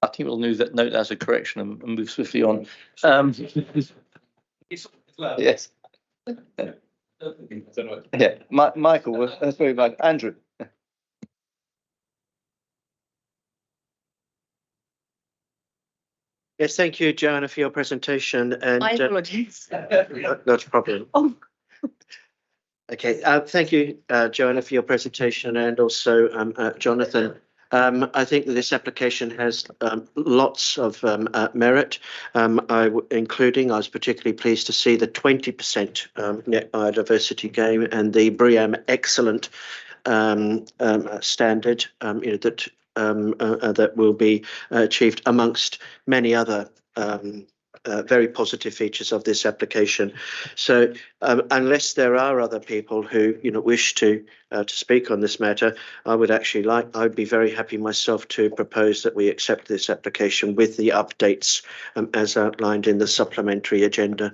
I think we'll note that as a correction and move swiftly on. Yes. Yeah, Michael, that's very bad. Andrew. Yes, thank you, Joanna, for your presentation. And My apologies. not a problem. Oh. Okay, thank you, Joanna, for your presentation, and also Jonathan. I think that this application has lots of merit, including I was particularly pleased to see the 20% net biodiversity gain and the BREEAM excellent standard that will be achieved amongst many other very positive features of this application. So unless there are other people who wish to speak on this matter, I'd be very happy myself to propose that we accept this application with the updates as outlined in the supplementary agenda.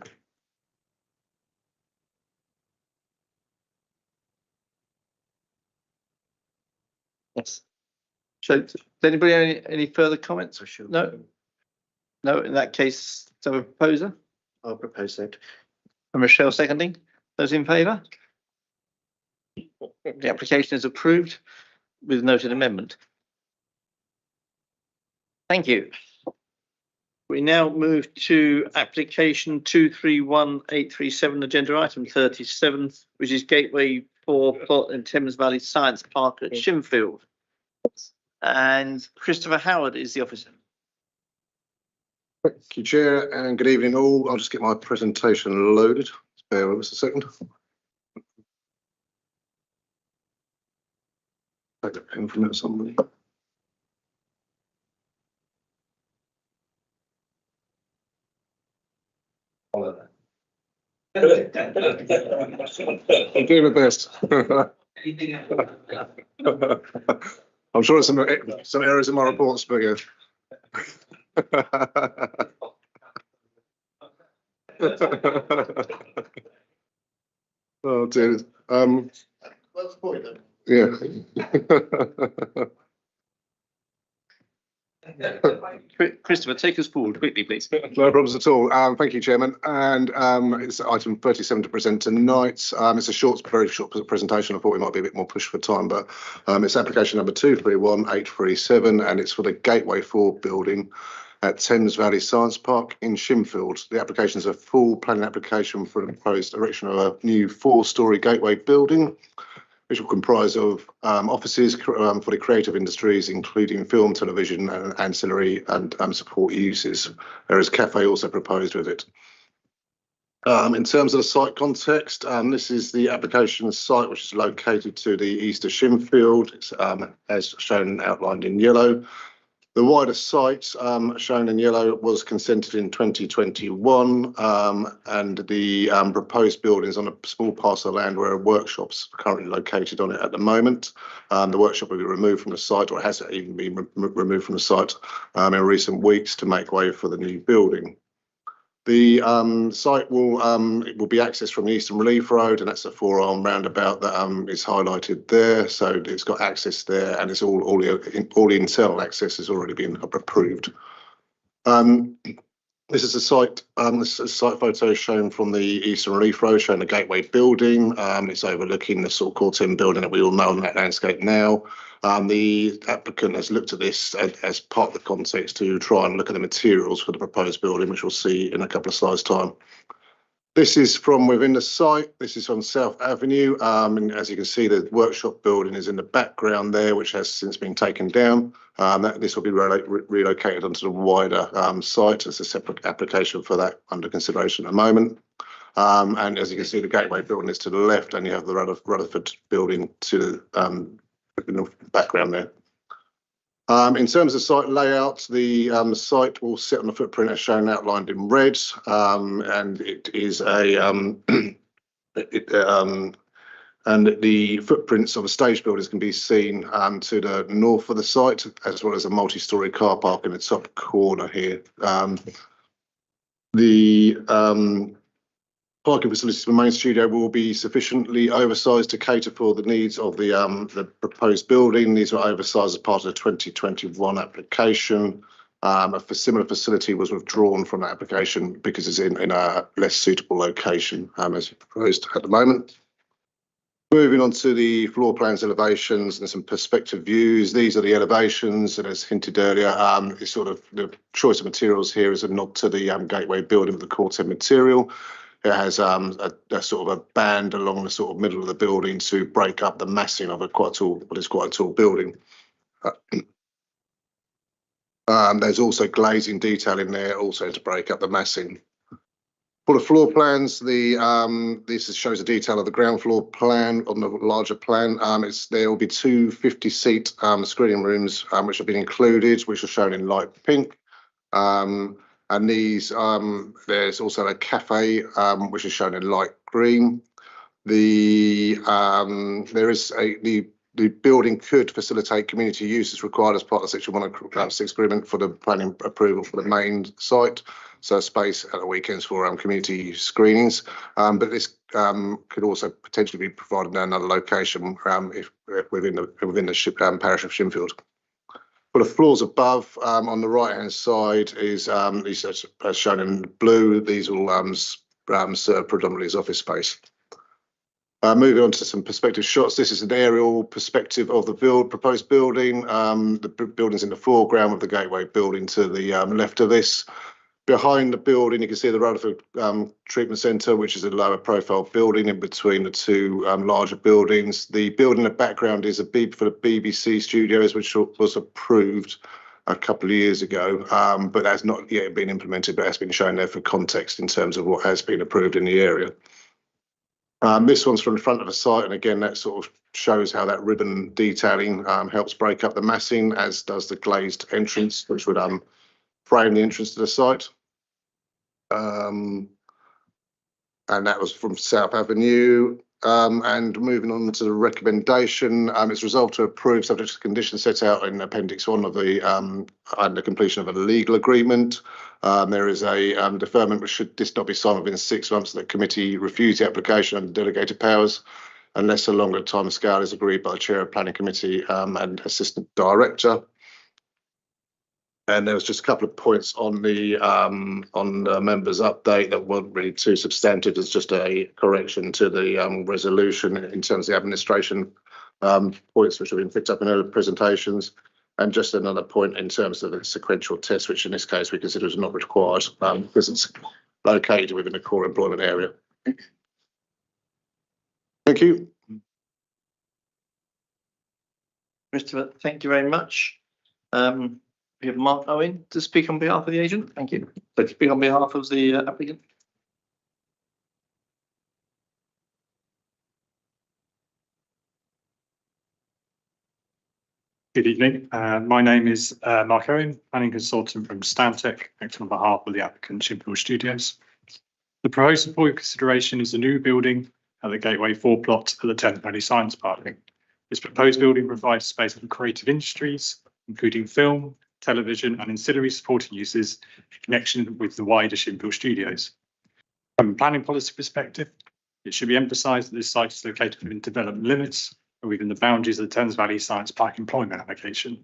Yes. So, does anybody have any further comments? No. No. In that case, so a proposer. I'll propose that. And Michelle seconding. Those in favour? The application is approved with noted amendment. Thank you. We now move to application 231837, agenda item 37, which is Gateway 4 plot in Thames Valley Science Park at Shinfield. And Christopher Howard is the officer. Thank you, Chair, and good evening all. I'll just get my presentation loaded. Bear with us a second. Take the pen from that, somebody. I'm doing my best. I'm sure there's some errors in my reports, but yeah. Oh dear. What's the point then? Yeah. Christopher, take us forward quickly, please. No problems at all. Thank you, Chairman. And it's item 37 to present tonight. It's a very short presentation. I thought we might be a bit more pushed for time, but it's application number 231837, and it's for the Gateway 4 building at Thames Valley Science Park in Shinfield. The application is a full planning application for the proposed erection of a new 4-storey gateway building, which will comprise of offices for the creative industries, including film, television, and ancillary and support uses. There is a cafe also proposed with it. In terms of the site context, this is the application site, which is located to the east of Shinfield. It's as shown and outlined in yellow. The wider site, shown in yellow, was consented in 2021, and the proposed building is on a small parcel of land where a workshop's currently located on it at the moment. The workshop will be removed from the site, or has even been removed from the site in recent weeks to make way for the new building. The site will be accessed from the Eastern Relief Road, and that's a 4-arm roundabout that is highlighted there. So it's got access there, and it's all the internal access has already been approved. This is a site. This is a site photo shown from the Eastern Relief Road, showing the Gateway building. It's overlooking the sort of Core 10 building that we all know on that landscape now. The applicant has looked at this as part of the context to try and look at the materials for the proposed building, which we'll see in a couple of slides' time. This is from within the site. This is on South Avenue. And as you can see, the workshop building is in the background there, which has since been taken down. This will be relocated onto the wider site as a separate application for that under consideration at the moment. And as you can see, the Gateway building is to the left, and you have the Rutherford building to the in the background there. In terms of site layout, the site will sit on the footprint as shown outlined in red, and it is a and the footprints of the stage buildings can be seen to the north of the site, as well as a multi-storey car park in the top corner here. The parking facilities for the main studio will be sufficiently oversized to cater for the needs of the proposed building. These were oversized as part of the 2021 application. A similar facility was withdrawn from that application because it's in a less suitable location as proposed at the moment. Moving on to the floor plans, elevations, and some perspective views. These are the elevations, and as hinted earlier, it's sort of the choice of materials here is a nod to the Gateway building with the Core 10 material. It has a sort of a band along the sort of middle of the building to break up the massing of what is quite a tall building. There's also glazing detail in there also to break up the massing. For the floor plans, this shows a detail of the ground floor plan on the larger plan. There will be 2 50-seat screening rooms which have been included, which are shown in light pink. And these, there's also a cafe, which is shown in light green. The building could facilitate community use as required as part of Section 106 agreement for the planning approval for the main site. So space at the weekends for community screenings. But this could also potentially be provided in another location if within the parish of Shinfield. For the floors above, on the right-hand side is these as shown in blue. These will serve predominantly as office space. Moving on to some perspective shots. This is an aerial perspective of the proposed building. The building's in the foreground with the gateway building to the left of this. Behind the building, you can see the Rutherford Treatment Centre, which is a lower profile building in between the two larger buildings. The building in the background is for the BBC Studios, which was approved a couple of years ago, but has not yet been implemented, but has been shown there for context in terms of what has been approved in the area. This one's from the front of the site, and again, that sort of shows how that ribbon detailing helps break up the massing, as does the glazed entrance, which would frame the entrance to the site. And that was from South Avenue. And moving on to the recommendation, it's resolved to approve subject to conditions set out in Appendix 1 of the and the completion of a legal agreement. There is a deferment which should this not be signed within 6 months. The committee refused the application under delegated powers unless a longer timescale is agreed by the chair of planning committee and assistant director. And there was just a couple of points on the members' update that weren't really too substantive. It's just a correction to the resolution in terms of the administration points which have been picked up in earlier presentations, and just another point in terms of the sequential test, which in this case we consider is not required because it's located within a core employment area. Thank you. Christopher, thank you very much. We have Mark Owen to speak on behalf of the agent. Thank you. To speak on behalf of the applicant. Good evening. My name is Mark Owen, planning consultant from Stantec, acting on behalf of the applicant Shinfield Studios. The proposal for your consideration is a new building at the Gateway 4 plot at the Thames Valley Science Park. This proposed building provides space for creative industries, including film, television and ancillary supporting uses in connection with the wider Shinfield Studios. From a planning policy perspective, it should be emphasised that this site is located within development limits and within the boundaries of the Thames Valley Science Park employment application.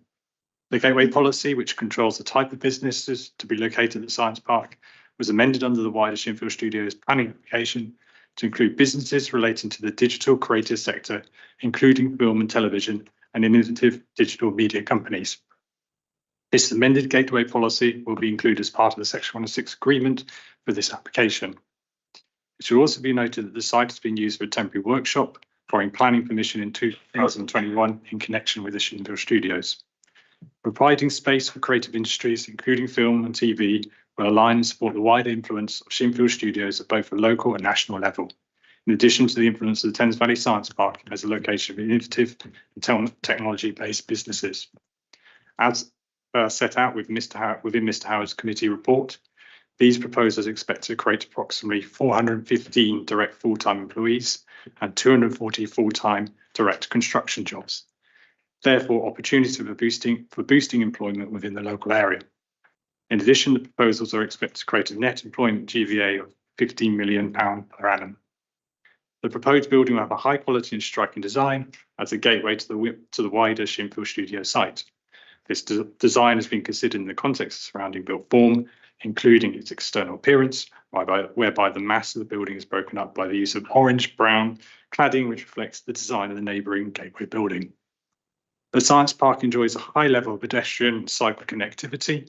The Gateway policy, which controls the type of businesses to be located at the Science Park, was amended under the wider Shinfield Studios planning application to include businesses relating to the digital creative sector, including film and television and innovative digital media companies. This amended Gateway policy will be included as part of the Section 106 agreement for this application. It should also be noted that the site has been used for a temporary workshop following planning permission in 2021 in connection with the Shinfield Studios. Providing space for creative industries, including film and TV, will align and support the wider influence of Shinfield Studios at both a local and national level, in addition to the influence of the Thames Valley Science Park as a location of innovative and technology-based businesses. As set out within Mr. Howard's committee report, these proposals are expected to create approximately 415 direct full-time employees and 240 full-time direct construction jobs. Therefore, opportunity for boosting employment within the local area. In addition, the proposals are expected to create a net employment GVA of £15 million per annum. The proposed building will have a high quality and striking design as a gateway to the wider Shinfield Studio site. This design has been considered in the context of surrounding built form, including its external appearance, whereby the mass of the building is broken up by the use of orange-brown cladding, which reflects the design of the neighbouring Gateway building. The Science Park enjoys a high level of pedestrian and cycle connectivity, and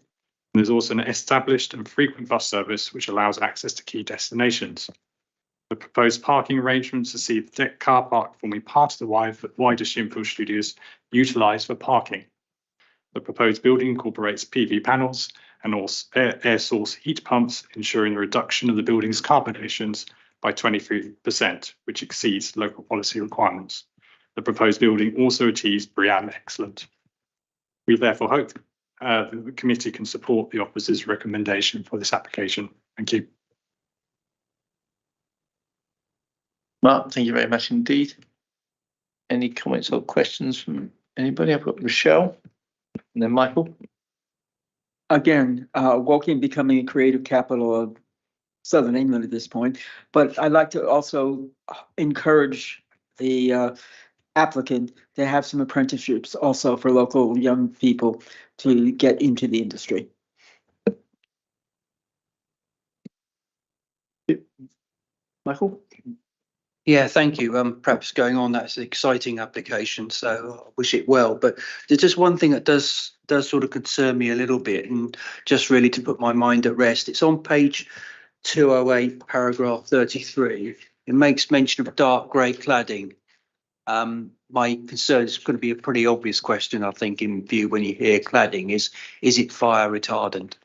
there's also an established and frequent bus service which allows access to key destinations. The proposed parking arrangements to see the deck car park forming part of the wider Shinfield Studios utilised for parking. The proposed building incorporates PV panels and air source heat pumps, ensuring the reduction of the building's carbon emissions by 23%, which exceeds local policy requirements. The proposed building also achieves BREEAM Excellent. We therefore hope the committee can support the officer's recommendation for this application. Thank you. Mark, thank you very much indeed. Any comments or questions from anybody? I've got Rochelle and then Michael. Again, Woking becoming a creative capital of Southern England at this point, but I'd like to also encourage the applicant to have some apprenticeships also for local young people to get into the industry. Michael? Yeah, thank you. Perhaps going on, that's an exciting application, so I wish it well. But there's just one thing that does sort of concern me a little bit, and just really to put my mind at rest. It's on page 208, paragraph 33. It makes mention of dark grey cladding. My concern is going to be a pretty obvious question, I think, in view when you hear cladding, is it fire retardant?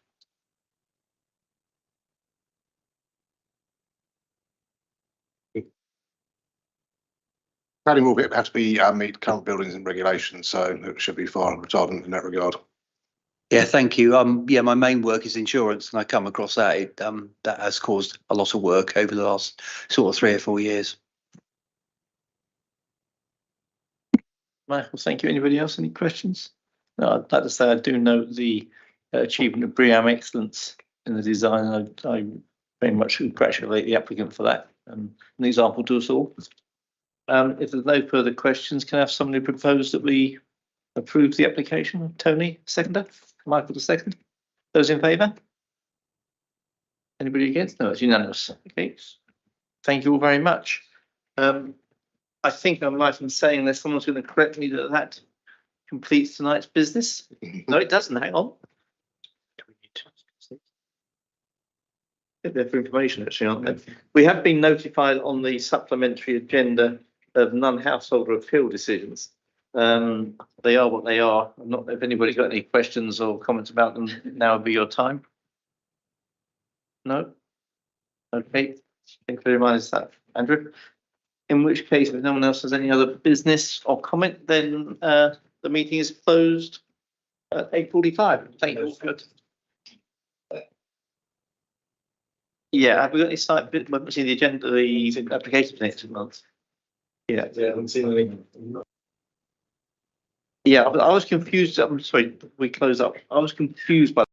Cladding will have to be meet current buildings and regulations, so it should be fire retardant in that regard. Yeah, thank you. Yeah, my main work is insurance, and I come across that. That has caused a lot of work over the last sort of 3 or 4 years. Michael, thank you. Anybody else? Any questions? No, I'd like to say I do note the achievement of BREEAM excellence in the design. I very much congratulate the applicant for that. An example to us all. If there's no further questions, can I have somebody propose that we approve the application? Tony, seconder. Michael, the second. Those in favour? Anybody against? No, it's unanimous. Okay. Thank you all very much. I think I'm right in saying that someone's going to correct me that completes tonight's business. No, it doesn't. Hang on. They're for information, actually, aren't they? We have been notified on the supplementary agenda of non-householder appeal decisions. They are what they are. Not if anybody's got any questions or comments about them, now would be your time. No? Okay. Thank you very much, Andrew. In which case, if no one else has any other business or comment, then the meeting is closed at 8:45. Thank you. Good. Yeah, have we got any site bit? We've seen the agenda, the application for next month. Yeah, I haven't seen any. Yeah, I was confused. I'm sorry, we close up. I was confused by